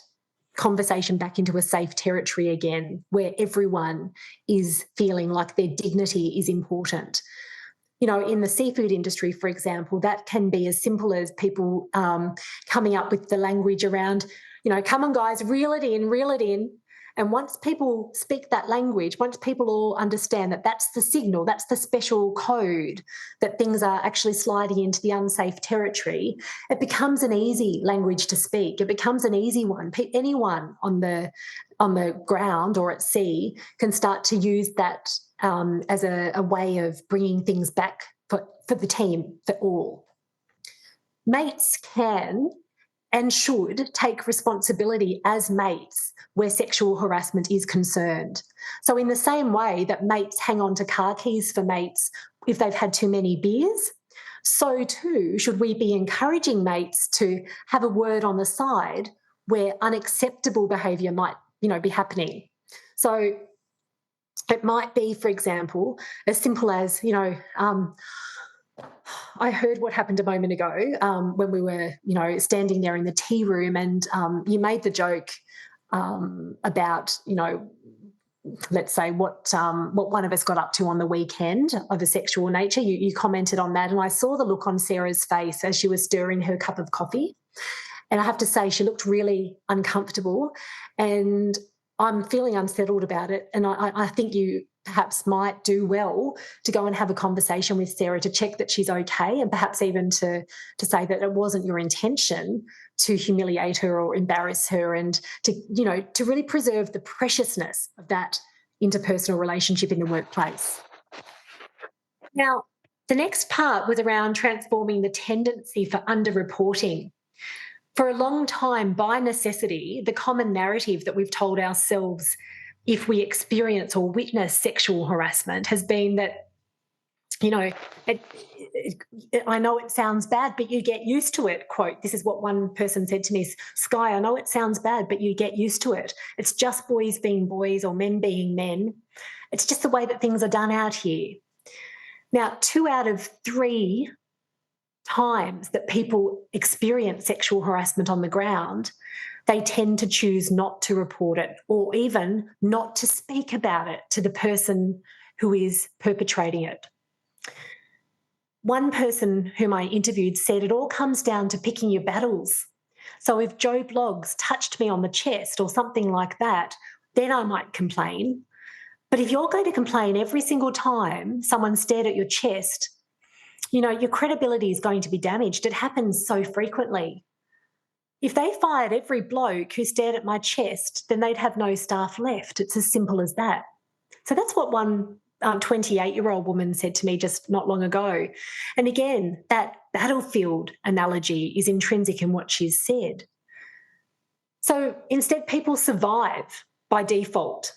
conversation back into a safe territory again, where everyone is feeling like their dignity is important. In the seafood industry, for example, that can be as simple as people coming up with the language around, come on guys, reel it in, reel it in. And once people speak that language, once people all understand that that's the signal, that's the special code, that things are actually sliding into the unsafe territory, it becomes an easy language to speak. It becomes an easy one. Anyone on the ground or at sea can start to use that as a way of bringing things back for the team, for all. Mates can and should take responsibility as mates where sexual harassment is concerned. So in the same way that mates hang on to car keys for mates if they've had too many beers, so too should we be encouraging mates to have a word on the side where unacceptable behaviour might, be happening. So it might be, for example, as simple as, I heard what happened a moment ago when we were, standing there in the tea room, and you made the joke about, let's say what one of us got up to on the weekend of a sexual nature. You commented on that, and I saw the look on Sarah's face as she was stirring her cup of coffee. And I have to say, she looked really uncomfortable, and I'm feeling unsettled about it. And I think you perhaps might do well to go and have a conversation with Sarah to check that she's okay, and perhaps even to say that it wasn't your intention to humiliate her or embarrass her, and to really preserve the preciousness of that interpersonal relationship in the workplace. Now, the next part was around transforming the tendency for underreporting. For a long time, by necessity, the common narrative that we've told ourselves if we experience or witness sexual harassment has been that, I know it sounds bad, but you get used to it. Quote, this is what one person said to me, Skye, I know it sounds bad, but you get used to it. It's just boys being boys or men being men. It's just the way that things are done out here. Now, 2 out of 3 times that people experience sexual harassment on the ground, they tend to choose not to report it, or even not to speak about it to the person who is perpetrating it. One person whom I interviewed said it all comes down to picking your battles. So if Joe Bloggs touched me on the chest or something like that, then I might complain. But if you're going to complain every single time someone stared at your chest, your credibility is going to be damaged. It happens so frequently. If they fired every bloke who stared at my chest, then they'd have no staff left. It's as simple as that. So that's what one 28-year-old woman said to me just not long ago. And again, that battlefield analogy is intrinsic in what she's said. So instead, people survive by default.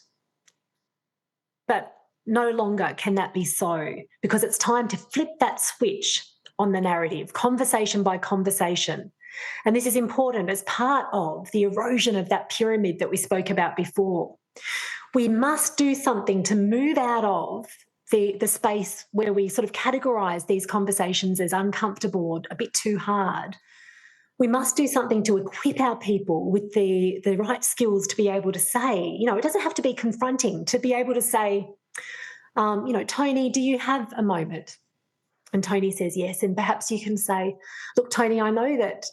But no longer can that be so, because it's time to flip that switch on the narrative, conversation by conversation. And this is important as part of the erosion of that pyramid that we spoke about before. We must do something to move out of the space where we sort of categorise these conversations as uncomfortable or a bit too hard. We must do something to equip our people with the right skills to be able to say, it doesn't have to be confronting, to be able to say, Tony, do you have a moment? And Tony says yes. And perhaps you can say, look, Tony, I know that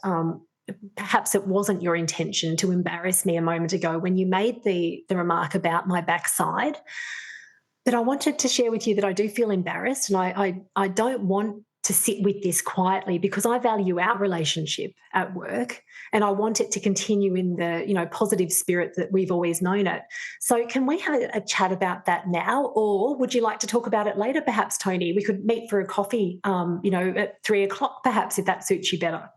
perhaps it wasn't your intention to embarrass me a moment ago when you made the remark about my backside. But I wanted to share with you that I do feel embarrassed, and I don't want to sit with this quietly because I value our relationship at work and I want it to continue in the positive spirit that we've always known it. So can we have a chat about that now, or would you like to talk about it later perhaps, Tony? We could meet for a coffee at 3:00 perhaps, if that suits you better.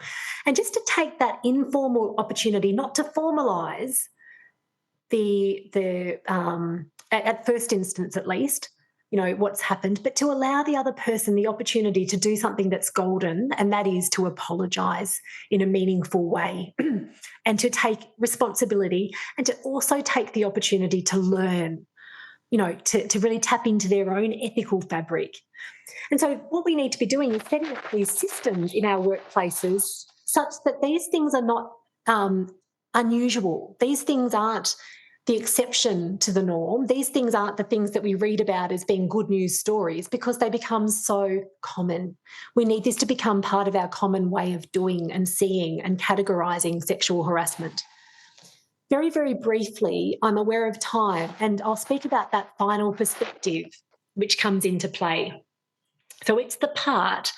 And just to take that informal opportunity, not to formalise at first instance at least, what's happened, but to allow the other person the opportunity to do something that's golden, and that is to apologise in a meaningful way and to take responsibility and to also take the opportunity to learn, to really tap into their own ethical fabric. And so what we need to be doing is setting up these systems in our workplaces such that these things are not unusual. These things aren't the exception to the norm. These things aren't the things that we read about as being good news stories because they become so common. We need this to become part of our common way of doing and seeing and categorising sexual harassment. Very, very briefly, I'm aware of time, and I'll speak about that final perspective which comes into play. So it's the part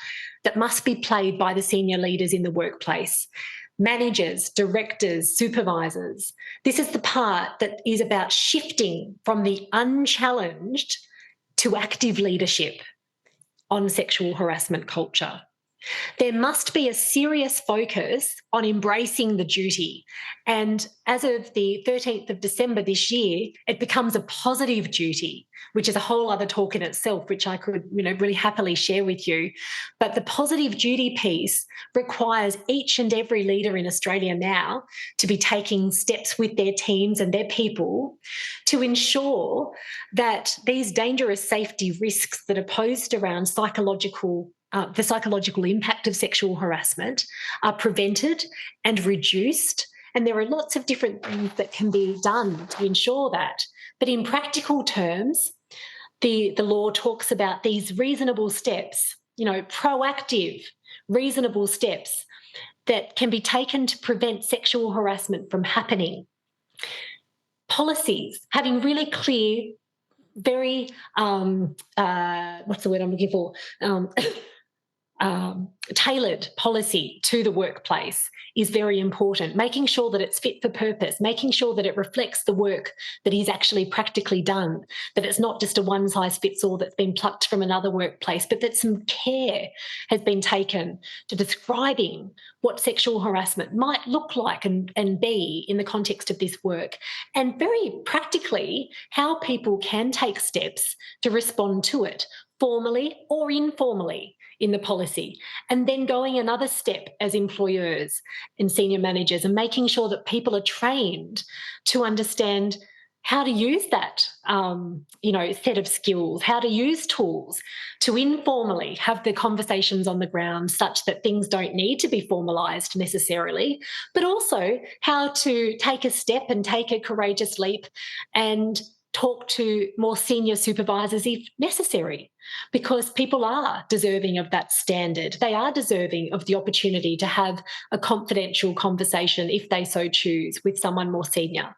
that must be played by the senior leaders in the workplace. Managers, directors, supervisors. This is the part that is about shifting from the unchallenged to active leadership on sexual harassment culture. There must be a serious focus on embracing the duty. And as of the 13th of December this year, it becomes a positive duty, which is a whole other talk in itself, which I could really happily share with you. But the positive duty piece requires each and every leader in Australia now to be taking steps with their teams and their people to ensure that these dangerous safety risks that are posed around the psychological impact of sexual harassment are prevented and reduced. And there are lots of different things that can be done to ensure that. But in practical terms, the law talks about these reasonable steps, proactive, reasonable steps that can be taken to prevent sexual harassment from happening. Policies, having really clear, very, what's the word I'm looking for? Tailored policy to the workplace is very important. Making sure that it's fit for purpose, making sure that it reflects the work that is actually practically done, that it's not just a one-size-fits-all that's been plucked from another workplace, but that some care has been taken to describing what sexual harassment might look like and be in the context of this work, and very practically how people can take steps to respond to it, formally or informally, in the policy, and then going another step as employers and senior managers and making sure that people are trained to understand how to use that set of skills, how to use tools to informally have the conversations on the ground such that things don't need to be formalised necessarily, but also how to take a step and take a courageous leap and talk to more senior supervisors if necessary, because people are deserving of that standard. They are deserving of the opportunity to have a confidential conversation, if they so choose, with someone more senior.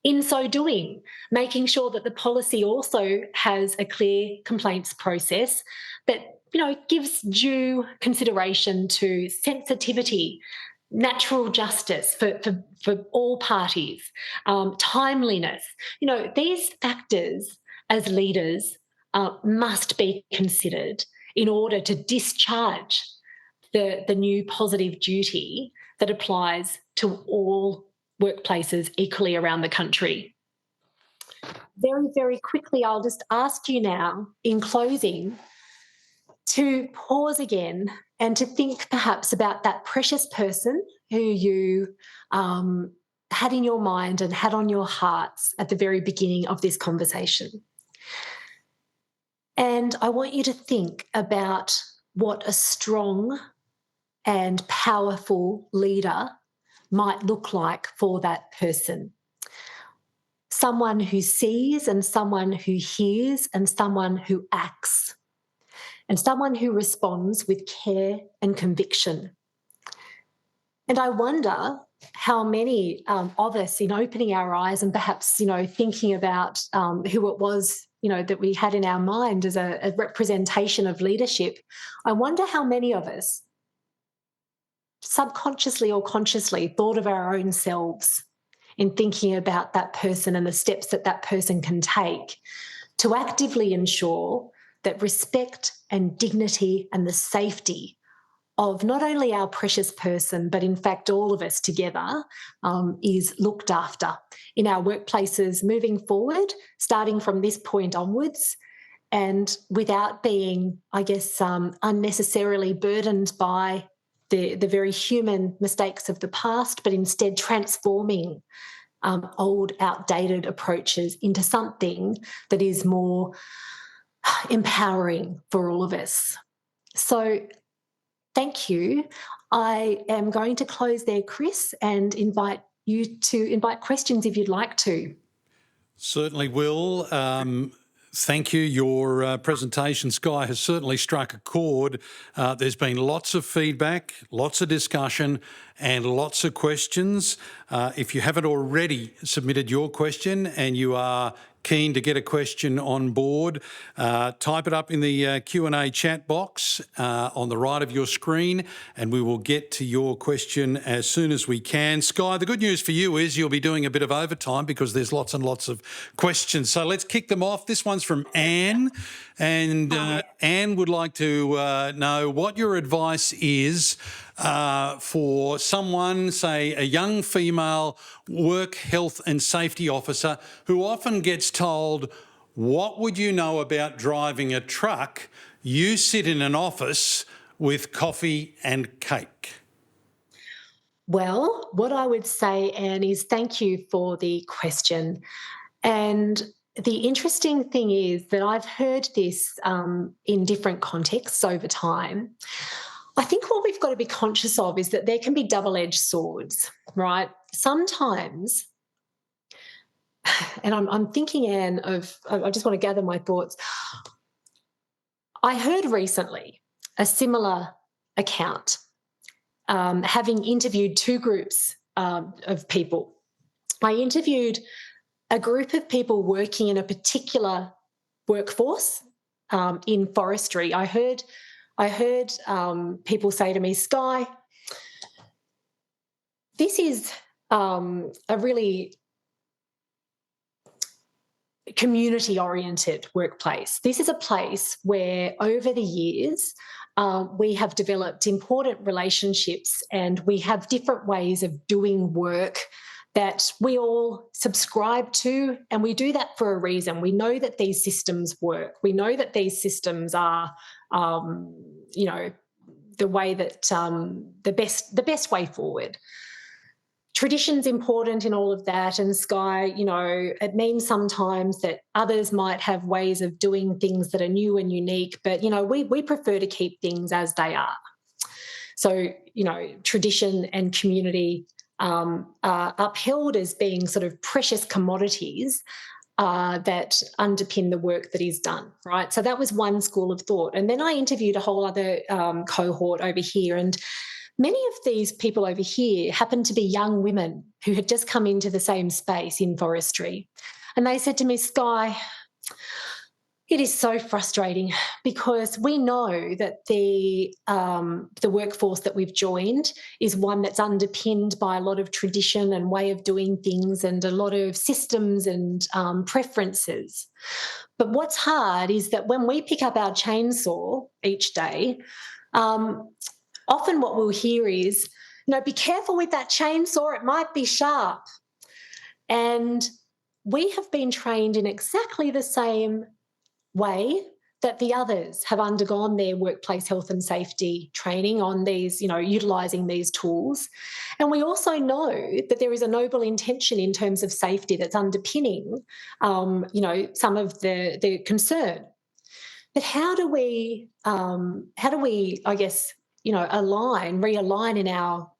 In so doing, making sure that the policy also has a clear complaints process that gives due consideration to sensitivity, natural justice for all parties, timeliness. These factors as leaders must be considered in order to discharge the new positive duty that applies to all workplaces equally around the country. Very, very quickly, I'll just ask you now, in closing, to pause again and to think perhaps about that precious person who you had in your mind and had on your hearts at the very beginning of this conversation. And I want you to think about what a strong and powerful leader might look like for that person. Someone who sees and someone who hears and someone who acts. and someone who responds with care and conviction. And I wonder how many of us, in opening our eyes and perhaps, thinking about who it was, that we had in our mind as a representation of leadership, I wonder how many of us, subconsciously or consciously, thought of our own selves in thinking about that person and the steps that that person can take to actively ensure that respect and dignity and the safety of not only our precious person, but in fact all of us together, is looked after in our workplaces moving forward, starting from this point onwards, and without being, I guess, unnecessarily burdened by the very human mistakes of the past, but instead transforming old, outdated approaches into something that is more empowering for all of us. So thank you. I am going to close there, Chris, and invite you to invite questions if you'd like to. Certainly will. Thank you. Your presentation, Skye, has certainly struck a chord. There's been lots of feedback, lots of discussion, and lots of questions. If you haven't already submitted your question and you are keen to get a question on board, type it up in the Q&A chat box on the right of your screen, and we will get to your question as soon as we can. Skye, the good news for you is you'll be doing a bit of overtime because there's lots and lots of questions. So let's kick them off. This one's from Anne, and Anne would like to know what your advice is for someone, say a young female work health and safety officer who often gets told, what would you know about driving a truck? You sit in an office with coffee and cake. Well, what I would say, Anne, is thank you for the question. And the interesting thing is that I've heard this in different contexts over time. I think what we've got to be conscious of is that there can be double-edged swords, right? Sometimes, and I'm thinking, Anne, I just want to gather my thoughts. I heard recently a similar account, having interviewed two groups of people. I interviewed a group of people working in a particular workforce in forestry. I heard people say to me, Skye, this is a really community-oriented workplace. This is a place where over the years we have developed important relationships and we have different ways of doing work that we all subscribe to, and we do that for a reason. We know that these systems work. We know that these systems are, the way that the best way forward. Tradition's important in all of that, and Skye, it means sometimes that others might have ways of doing things that are new and unique, but we prefer to keep things as they are. So tradition and community are upheld as being sort of precious commodities that underpin the work that is done, right? So that was one school of thought. And then I interviewed a whole other cohort over here, and many of these people over here happened to be young women who had just come into the same space in forestry. And they said to me, Skye, it is so frustrating because we know that the workforce that we've joined is one that's underpinned by a lot of tradition and way of doing things and a lot of systems and preferences. But what's hard is that when we pick up our chainsaw each day, often what we'll hear is, be careful with that chainsaw, it might be sharp. And we have been trained in exactly the same way that the others have undergone their workplace health and safety training on these, utilising these tools. And we also know that there is a noble intention in terms of safety that's underpinning, some of the concern. But how do we, I guess, realign in our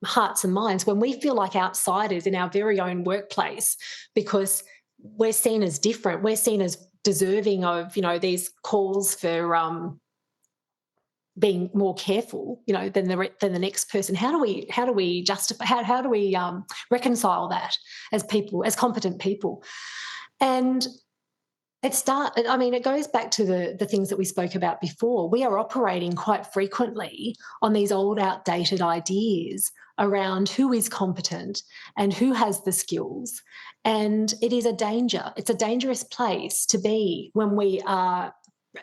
hearts and minds when we feel like outsiders in our very own workplace because we're seen as different, we're seen as deserving of, these calls for being more careful, than the next person. How do we justify? How do we reconcile that as people, as competent people? And it goes back to the things that we spoke about before. We are operating quite frequently on these old, outdated ideas around who is competent and who has the skills. And it is a danger. It's a dangerous place to be when we are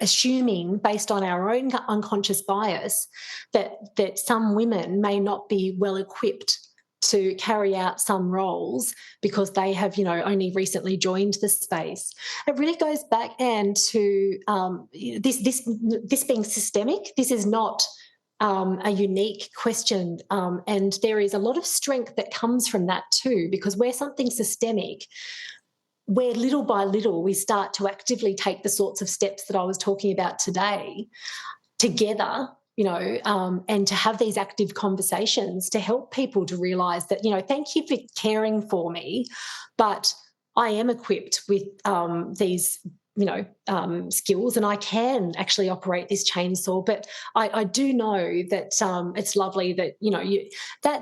assuming, based on our own unconscious bias, that some women may not be well equipped to carry out some roles because they have, only recently joined the space. It really goes back and to this being systemic. This is not a unique question, and there is a lot of strength that comes from that too, because where something's systemic, where little by little we start to actively take the sorts of steps that I was talking about today together, and to have these active conversations to help people to realise that, thank you for caring for me, but I am equipped with these, skills, and I can actually operate this chainsaw. But I do know that it's lovely that,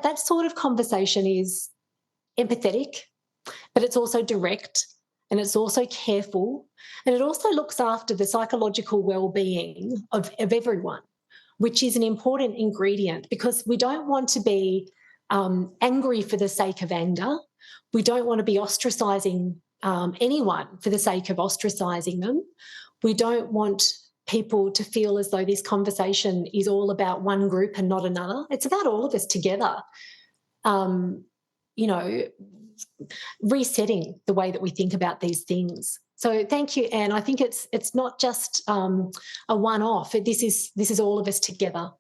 that sort of conversation is empathetic, but it's also direct, and it's also careful, and it also looks after the psychological well-being of everyone, which is an important ingredient, because we don't want to be angry for the sake of anger. We don't want to be ostracising anyone for the sake of ostracising them. We don't want people to feel as though this conversation is all about one group and not another. It's about all of us together, resetting the way that we think about these things. So thank you, Anne. I think it's not just a one-off. This is all of us together.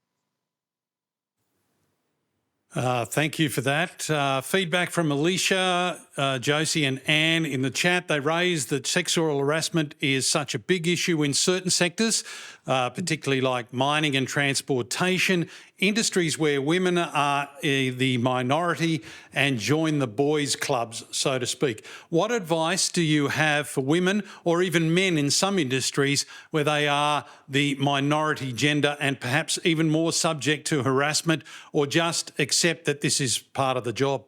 Thank you for that. Feedback from Alicia, Josie and Anne in the chat. They raised that sexual harassment is such a big issue in certain sectors, particularly like mining and transportation, industries where women are the minority and join the boys' clubs, so to speak. What advice do you have for women or even men in some industries where they are the minority gender and perhaps even more subject to harassment, or just accept that this is part of the job?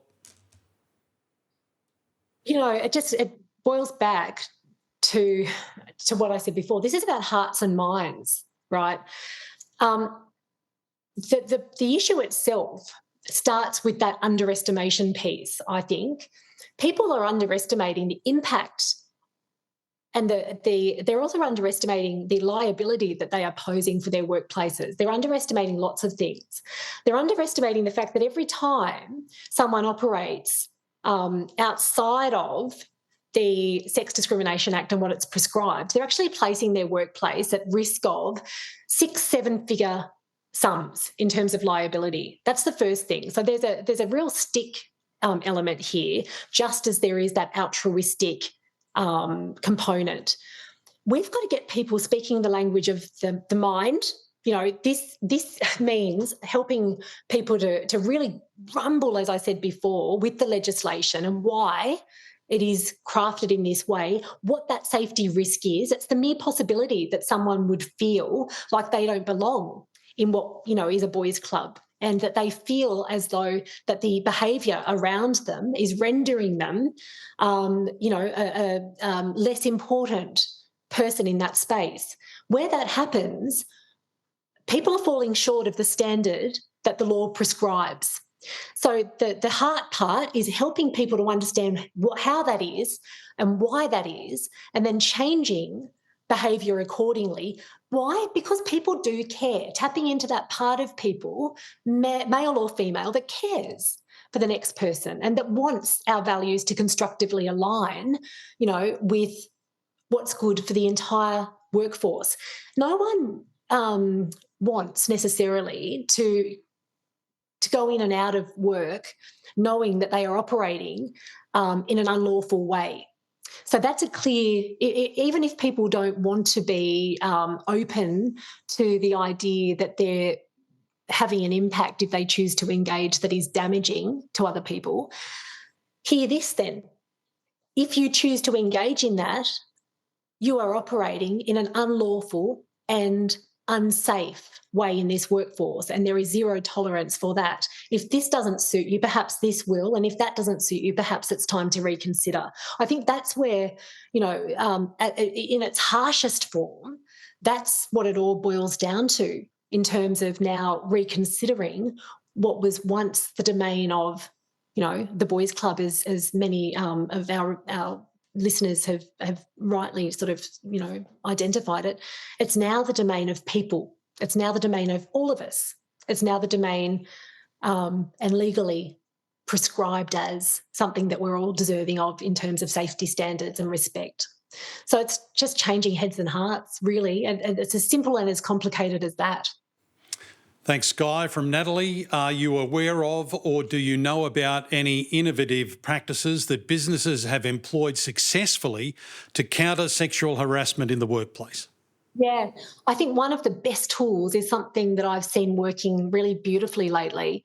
It boils back to what I said before. This is about hearts and minds, right? The issue itself starts with that underestimation piece, I think. People are underestimating the impact, and they're also underestimating the liability that they are posing for their workplaces. They're underestimating lots of things. They're underestimating the fact that every time someone operates outside of the Sex Discrimination Act and what it's prescribed, they're actually placing their workplace at risk of 6-7-figure sums in terms of liability. That's the first thing. So there's a real stick element here, just as there is that altruistic component. We've got to get people speaking the language of the mind. This means helping people to really rumble, as I said before, with the legislation and why it is crafted in this way, what that safety risk is. It's the mere possibility that someone would feel like they don't belong in what, is a boys' club, and that they feel as though that the behaviour around them is rendering them, a less important person in that space. Where that happens, people are falling short of the standard that the law prescribes. So the hard part is helping people to understand how that is and why that is, and then changing behaviour accordingly. Why? Because people do care. Tapping into that part of people, male or female, that cares for the next person and that wants our values to constructively align, with what's good for the entire workforce. No one wants necessarily to go in and out of work knowing that they are operating in an unlawful way. So that's a clear, even if people don't want to be open to the idea that they're having an impact if they choose to engage that is damaging to other people, hear this then. If you choose to engage in that, you are operating in an unlawful and unsafe way in this workforce, and there is zero tolerance for that. If this doesn't suit you, perhaps this will, and if that doesn't suit you, perhaps it's time to reconsider. I think that's where, in its harshest form, that's what it all boils down to in terms of now reconsidering what was once the domain of, the boys' club, as many of our listeners have rightly sort of, identified it. It's now the domain of people. It's now the domain of all of us. It's now the domain and legally prescribed as something that we're all deserving of in terms of safety standards and respect. So it's just changing heads and hearts, really, and it's as simple and as complicated as that. Thanks, Skye. From Natalie, are you aware of or do you know about any innovative practices that businesses have employed successfully to counter sexual harassment in the workplace? Yeah, I think one of the best tools is something that I've seen working really beautifully lately.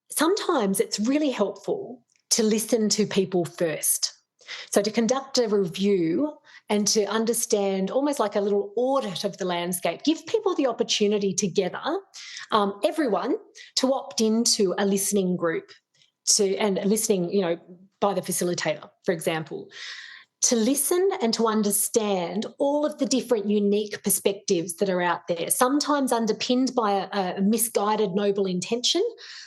Sometimes it's really helpful to listen to people first. So to conduct a review and to understand, almost like a little audit of the landscape, give people the opportunity together, everyone, to opt into a listening group, and listening, by the facilitator, for example, to listen and to understand all of the different unique perspectives that are out there, sometimes underpinned by a misguided noble intention,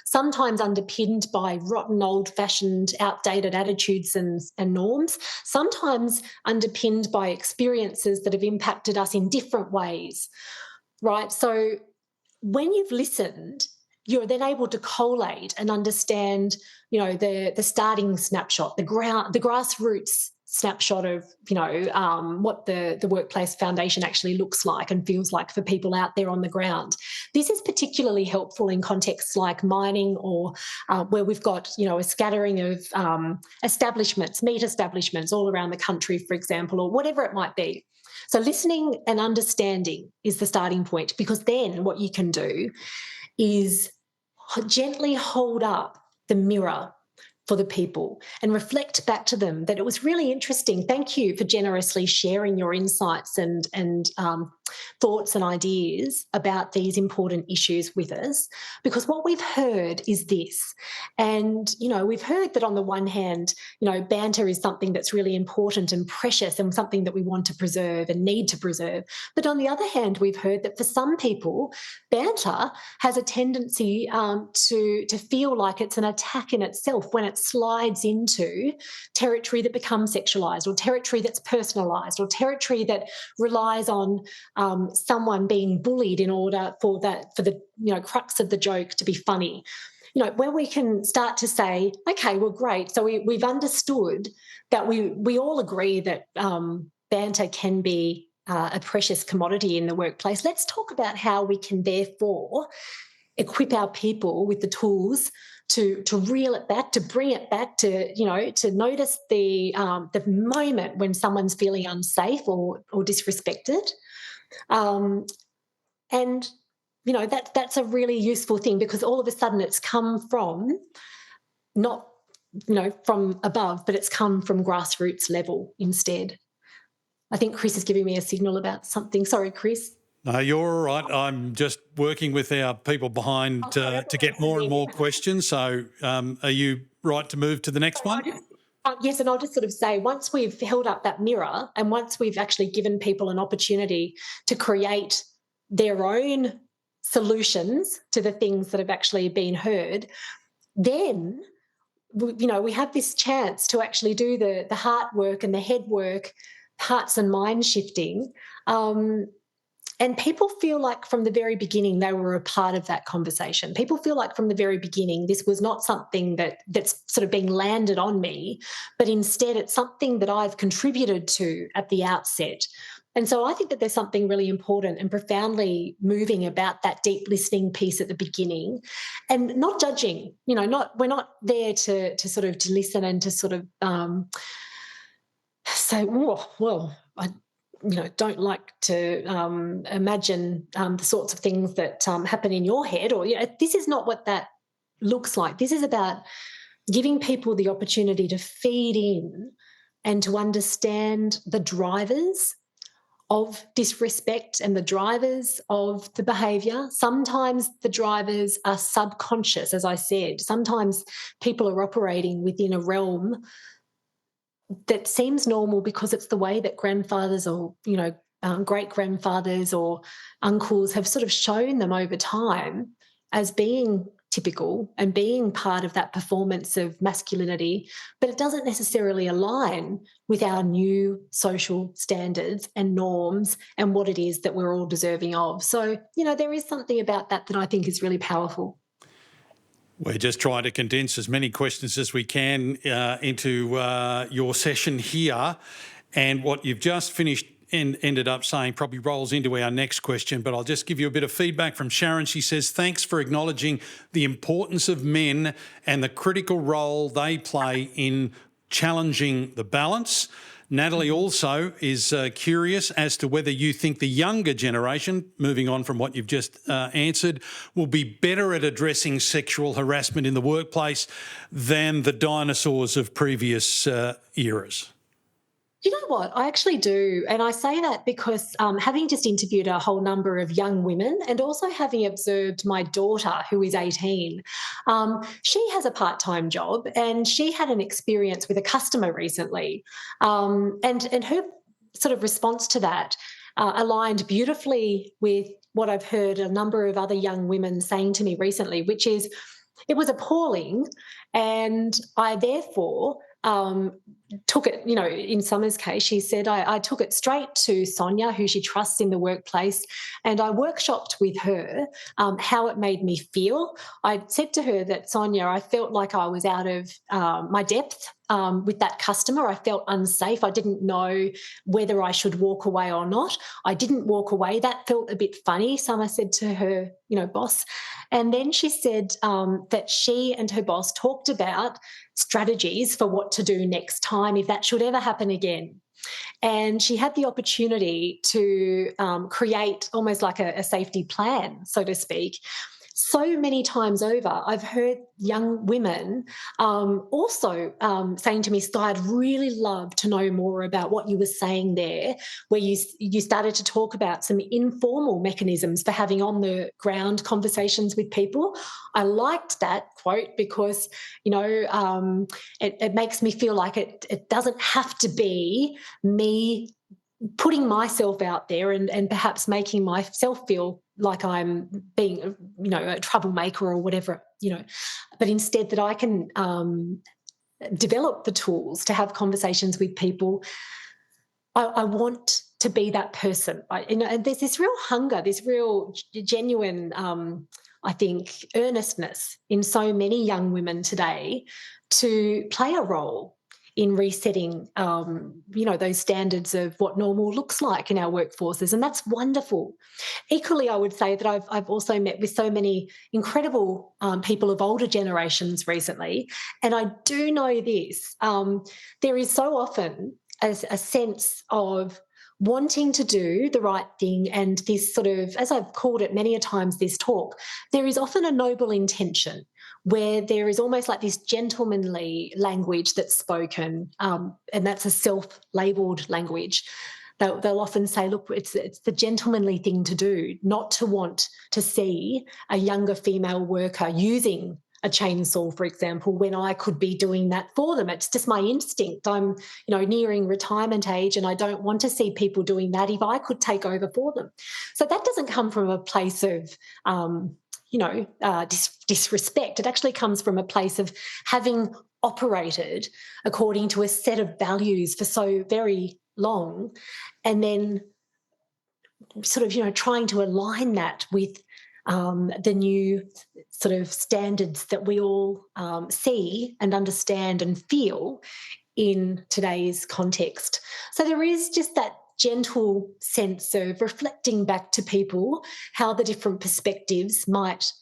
sometimes underpinned by rotten, old-fashioned, outdated attitudes and norms, sometimes underpinned by experiences that have impacted us in different ways, right? So when you've listened, you're then able to collate and understand, the starting snapshot, the grassroots snapshot of, what the workplace foundation actually looks like and feels like for people out there on the ground. This is particularly helpful in contexts like mining or where we've got, a scattering of establishments, meat establishments all around the country, for example, or whatever it might be. So listening and understanding is the starting point, because then what you can do is gently hold up the mirror for the people and reflect back to them that it was really interesting. Thank you for generously sharing your insights and thoughts and ideas about these important issues with us, because what we've heard is this. And, we've heard that on the one hand, banter is something that's really important and precious and something that we want to preserve and need to preserve. But on the other hand, we've heard that for some people, banter has a tendency to feel like it's an attack in itself when it slides into territory that becomes sexualised, or territory that's personalised, or territory that relies on someone being bullied in order for the crux of the joke to be funny. Where we can start to say, okay, well, great. So we've understood that we all agree that banter can be a precious commodity in the workplace. Let's talk about how we can therefore equip our people with the tools to reel it back, to bring it back, to notice the moment when someone's feeling unsafe or disrespected. That's a really useful thing, because all of a sudden it's come from not, from above, but it's come from grassroots level instead. I think Chris is giving me a signal about something. Sorry, Chris. No, you're all right. I'm just working with our people behind to get more and more questions. So are you right to move to the next one? Yes, and I'll just sort of say, once we've held up that mirror and once we've actually given people an opportunity to create their own solutions to the things that have actually been heard, then, we have this chance to actually do the heart work and the head work, hearts and mind shifting. And people feel like from the very beginning they were a part of that conversation. People feel like from the very beginning this was not something that's sort of being landed on me, but instead it's something that I've contributed to at the outset. And so I think that there's something really important and profoundly moving about that deep listening piece at the beginning, and not judging. We're not there to sort of to listen and to sort of say, oh, well, I don't like to imagine the sorts of things that happen in your head, or this is not what that looks like. This is about giving people the opportunity to feed in and to understand the drivers of disrespect and the drivers of the behaviour. Sometimes the drivers are subconscious, as I said. Sometimes people are operating within a realm that seems normal because it's the way that grandfathers or, great-grandfathers or uncles have sort of shown them over time as being typical and being part of that performance of masculinity, but it doesn't necessarily align with our new social standards and norms and what it is that we're all deserving of. So, there is something about that I think is really powerful. We're just trying to condense as many questions as we can into your session here. And what you've just finished and ended up saying probably rolls into our next question, but I'll just give you a bit of feedback from Sharon. She says, thanks for acknowledging the importance of men and the critical role they play in challenging the balance. Natalie also is curious as to whether you think the younger generation, moving on from what you've just answered, will be better at addressing sexual harassment in the workplace than the dinosaurs of previous eras. You know what? I actually do. And I say that because having just interviewed a whole number of young women and also having observed my daughter, who is 18, she has a part-time job and she had an experience with a customer recently. And her sort of response to that aligned beautifully with what I've heard a number of other young women saying to me recently, which is, it was appalling, and I therefore took it, in Summer's case, she said, I took it straight to Sonia, who she trusts in the workplace, and I workshopped with her how it made me feel. I said to her that, Sonia, I felt like I was out of my depth with that customer. I felt unsafe. I didn't know whether I should walk away or not. I didn't walk away. That felt a bit funny, Summer said to her, boss. And then she said that she and her boss talked about strategies for what to do next time if that should ever happen again. And she had the opportunity to create almost like a safety plan, so to speak. So many times over, I've heard young women also saying to me, Skye, I'd really love to know more about what you were saying there, where you started to talk about some informal mechanisms for having on-the-ground conversations with people. I liked that quote because, it makes me feel like it doesn't have to be me putting myself out there and perhaps making myself feel like I'm being, a troublemaker or whatever, but instead that I can develop the tools to have conversations with people. I want to be that person. And there's this real hunger, this real genuine, I think, earnestness in so many young women today to play a role in resetting, those standards of what normal looks like in our workforces, and that's wonderful. Equally, I would say that I've also met with so many incredible people of older generations recently, and I do know this: there is so often a sense of wanting to do the right thing, and this sort of, as I've called it many a times, this talk, there is often a noble intention where there is almost like this gentlemanly language that's spoken, and that's a self-labelled language. They'll often say, look, it's the gentlemanly thing to do, not to want to see a younger female worker using a chainsaw, for example, when I could be doing that for them. It's just my instinct. I'm, nearing retirement age, and I don't want to see people doing that if I could take over for them. So that doesn't come from a place of disrespect. It actually comes from a place of having operated according to a set of values for so very long, and then sort of, trying to align that with the new sort of standards that we all see and understand and feel in today's context. So there is just that gentle sense of reflecting back to people how the different perspectives might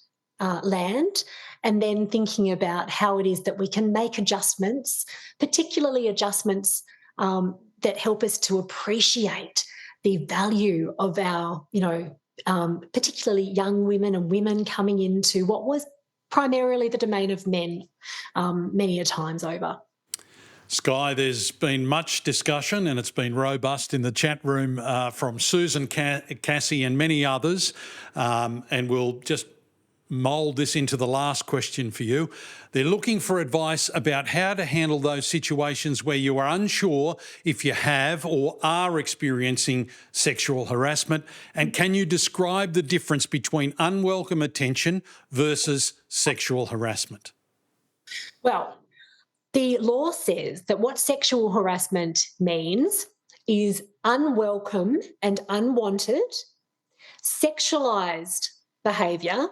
land, and then thinking about how it is that we can make adjustments, particularly adjustments that help us to appreciate the value of our, particularly young women and women coming into what was primarily the domain of men many a times over. Skye, there's been much discussion and it's been robust in the chat room from Susan, Cassie and many others, and we'll just mould this into the last question for you. They're looking for advice about how to handle those situations where you are unsure if you have or are experiencing sexual harassment, and can you describe the difference between unwelcome attention versus sexual harassment? Well, the law says that what sexual harassment means is unwelcome and unwanted, sexualised behaviour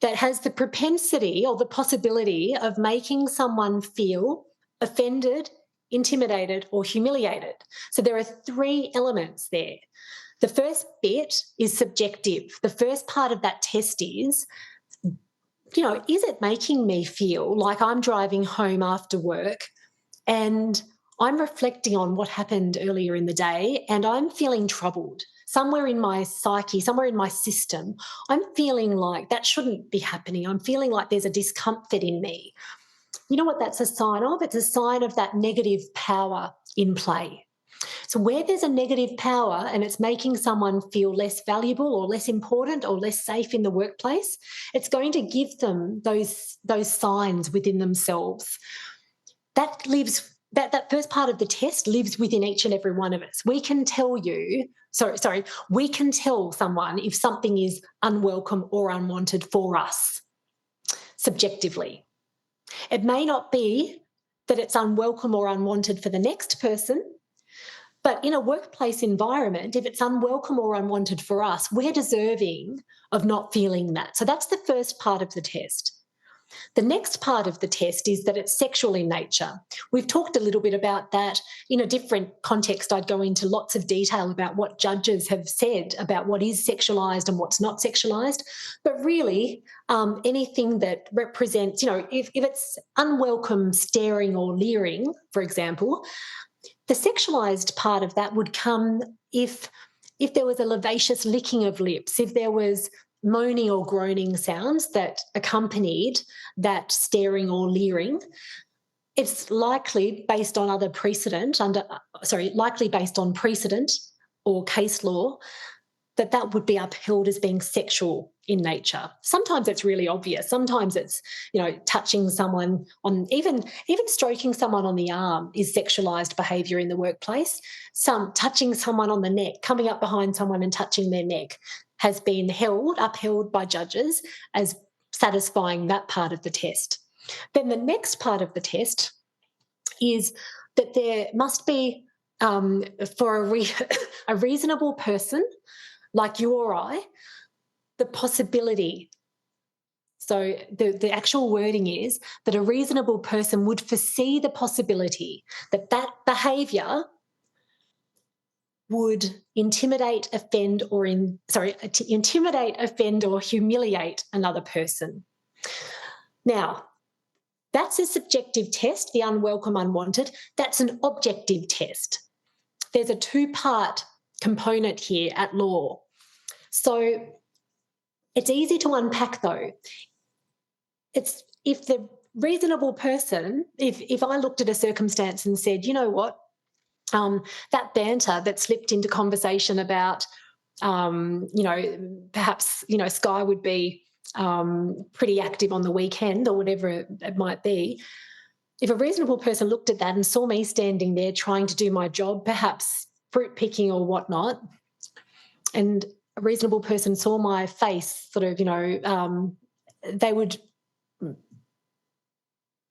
that has the propensity or the possibility of making someone feel offended, intimidated, or humiliated. So there are three elements there. The first bit is subjective. The first part of that test is, is it making me feel like I'm driving home after work and I'm reflecting on what happened earlier in the day and I'm feeling troubled? Somewhere in my psyche, somewhere in my system, I'm feeling like that shouldn't be happening. I'm feeling like there's a discomfort in me. You know what that's a sign of? It's a sign of that negative power in play. So where there's a negative power and it's making someone feel less valuable or less important or less safe in the workplace, it's going to give them those signs within themselves. That first part of the test lives within each and every one of us. We can tell we can tell someone if something is unwelcome or unwanted for us subjectively. It may not be that it's unwelcome or unwanted for the next person, but in a workplace environment, if it's unwelcome or unwanted for us, we're deserving of not feeling that. So that's the first part of the test. The next part of the test is that it's sexual in nature. We've talked a little bit about that in a different context. I'd go into lots of detail about what judges have said about what is sexualised and what's not sexualised. But really, anything that represents, if it's unwelcome staring or leering, for example, the sexualised part of that would come if there was a lascivious licking of lips, if there was moaning or groaning sounds that accompanied that staring or leering. It's likely based on precedent or case law that would be upheld as being sexual in nature. Sometimes it's really obvious. Sometimes it's, touching someone on, even stroking someone on the arm is sexualised behaviour in the workplace. Touching someone on the neck, coming up behind someone and touching their neck has been upheld by judges as satisfying that part of the test. Then the next part of the test is that there must be, for a reasonable person like you or I, the possibility. So the actual wording is that a reasonable person would foresee the possibility that behaviour would intimidate, offend, or humiliate another person. Now, that's a subjective test, the unwelcome, unwanted. That's an objective test. There's a two-part component here at law. So it's easy to unpack, though. It's if the reasonable person, if I looked at a circumstance and said, you know what, that banter that slipped into conversation about, perhaps, Skye would be pretty active on the weekend or whatever it might be. If a reasonable person looked at that and saw me standing there trying to do my job, perhaps fruit picking or whatnot, and a reasonable person saw my face sort of, they would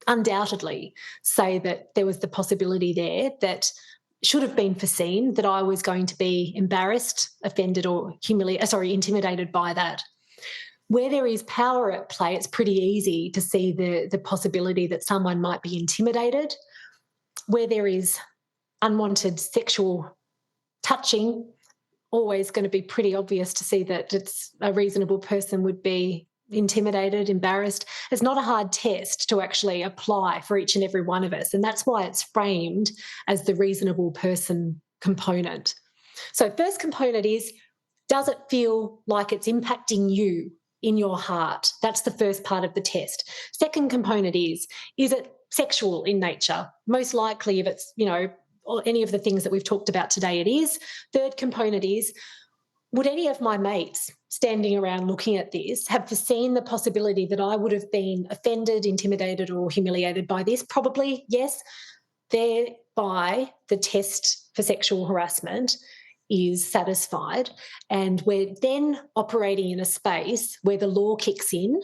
undoubtedly say that there was the possibility there that should have been foreseen that I was going to be embarrassed, offended or intimidated by that. Where there is power at play, it's pretty easy to see the possibility that someone might be intimidated. Where there is unwanted sexual touching, always going to be pretty obvious to see that it's a reasonable person would be intimidated, embarrassed. It's not a hard test to actually apply for each and every one of us, and that's why it's framed as the reasonable person component. So first component is, does it feel like it's impacting you in your heart? That's the first part of the test. Second component is it sexual in nature. Most likely, if it's, or any of the things that we've talked about today, it is. Third component is, would any of my mates standing around looking at this have foreseen the possibility that I would have been offended, intimidated, or humiliated by this? Probably, yes. Thereby, the test for sexual harassment is satisfied, and we're then operating in a space where the law kicks in,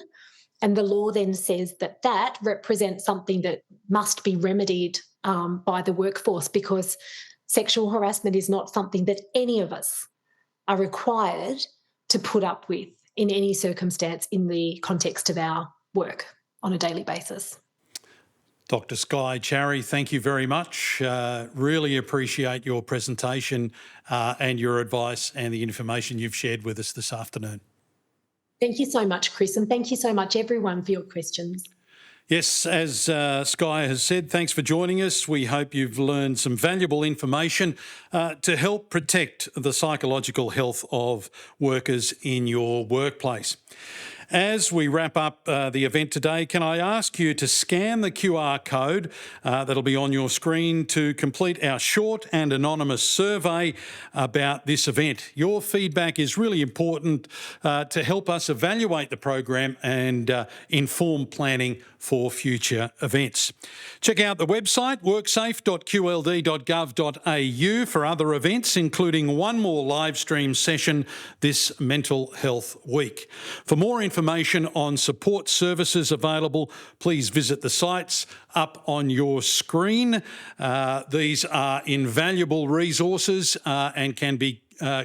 and the law then says that that represents something that must be remedied by the workforce, because sexual harassment is not something that any of us are required to put up with in any circumstance in the context of our work on a daily basis. Dr. Skye Charry, thank you very much. Really appreciate your presentation and your advice and the information you've shared with us this afternoon. Thank you so much, Chris, and thank you so much, everyone, for your questions. Yes, as Skye has said, thanks for joining us. We hope you've learned some valuable information to help protect the psychological health of workers in your workplace. As we wrap up the event today, can I ask you to scan the QR code that'll be on your screen to complete our short and anonymous survey about this event. Your feedback is really important to help us evaluate the program and inform planning for future events. Check out the website worksafe.qld.gov.au for other events, including one more live stream session this Mental Health Week. For more information on support services available, please visit the sites up on your screen. These are invaluable resources and can be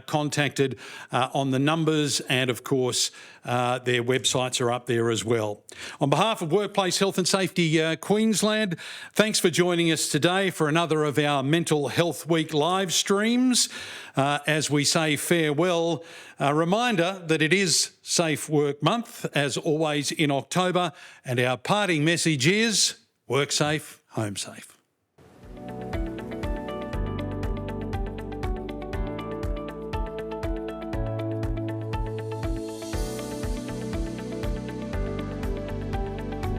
contacted on the numbers, and of course their websites are up there as well. On behalf of Workplace Health and Safety Queensland, thanks for joining us today for another of our Mental Health Week live streams. As we say farewell, a reminder that it is Safe Work Month, as always in October, and our parting message is work safe, home safe.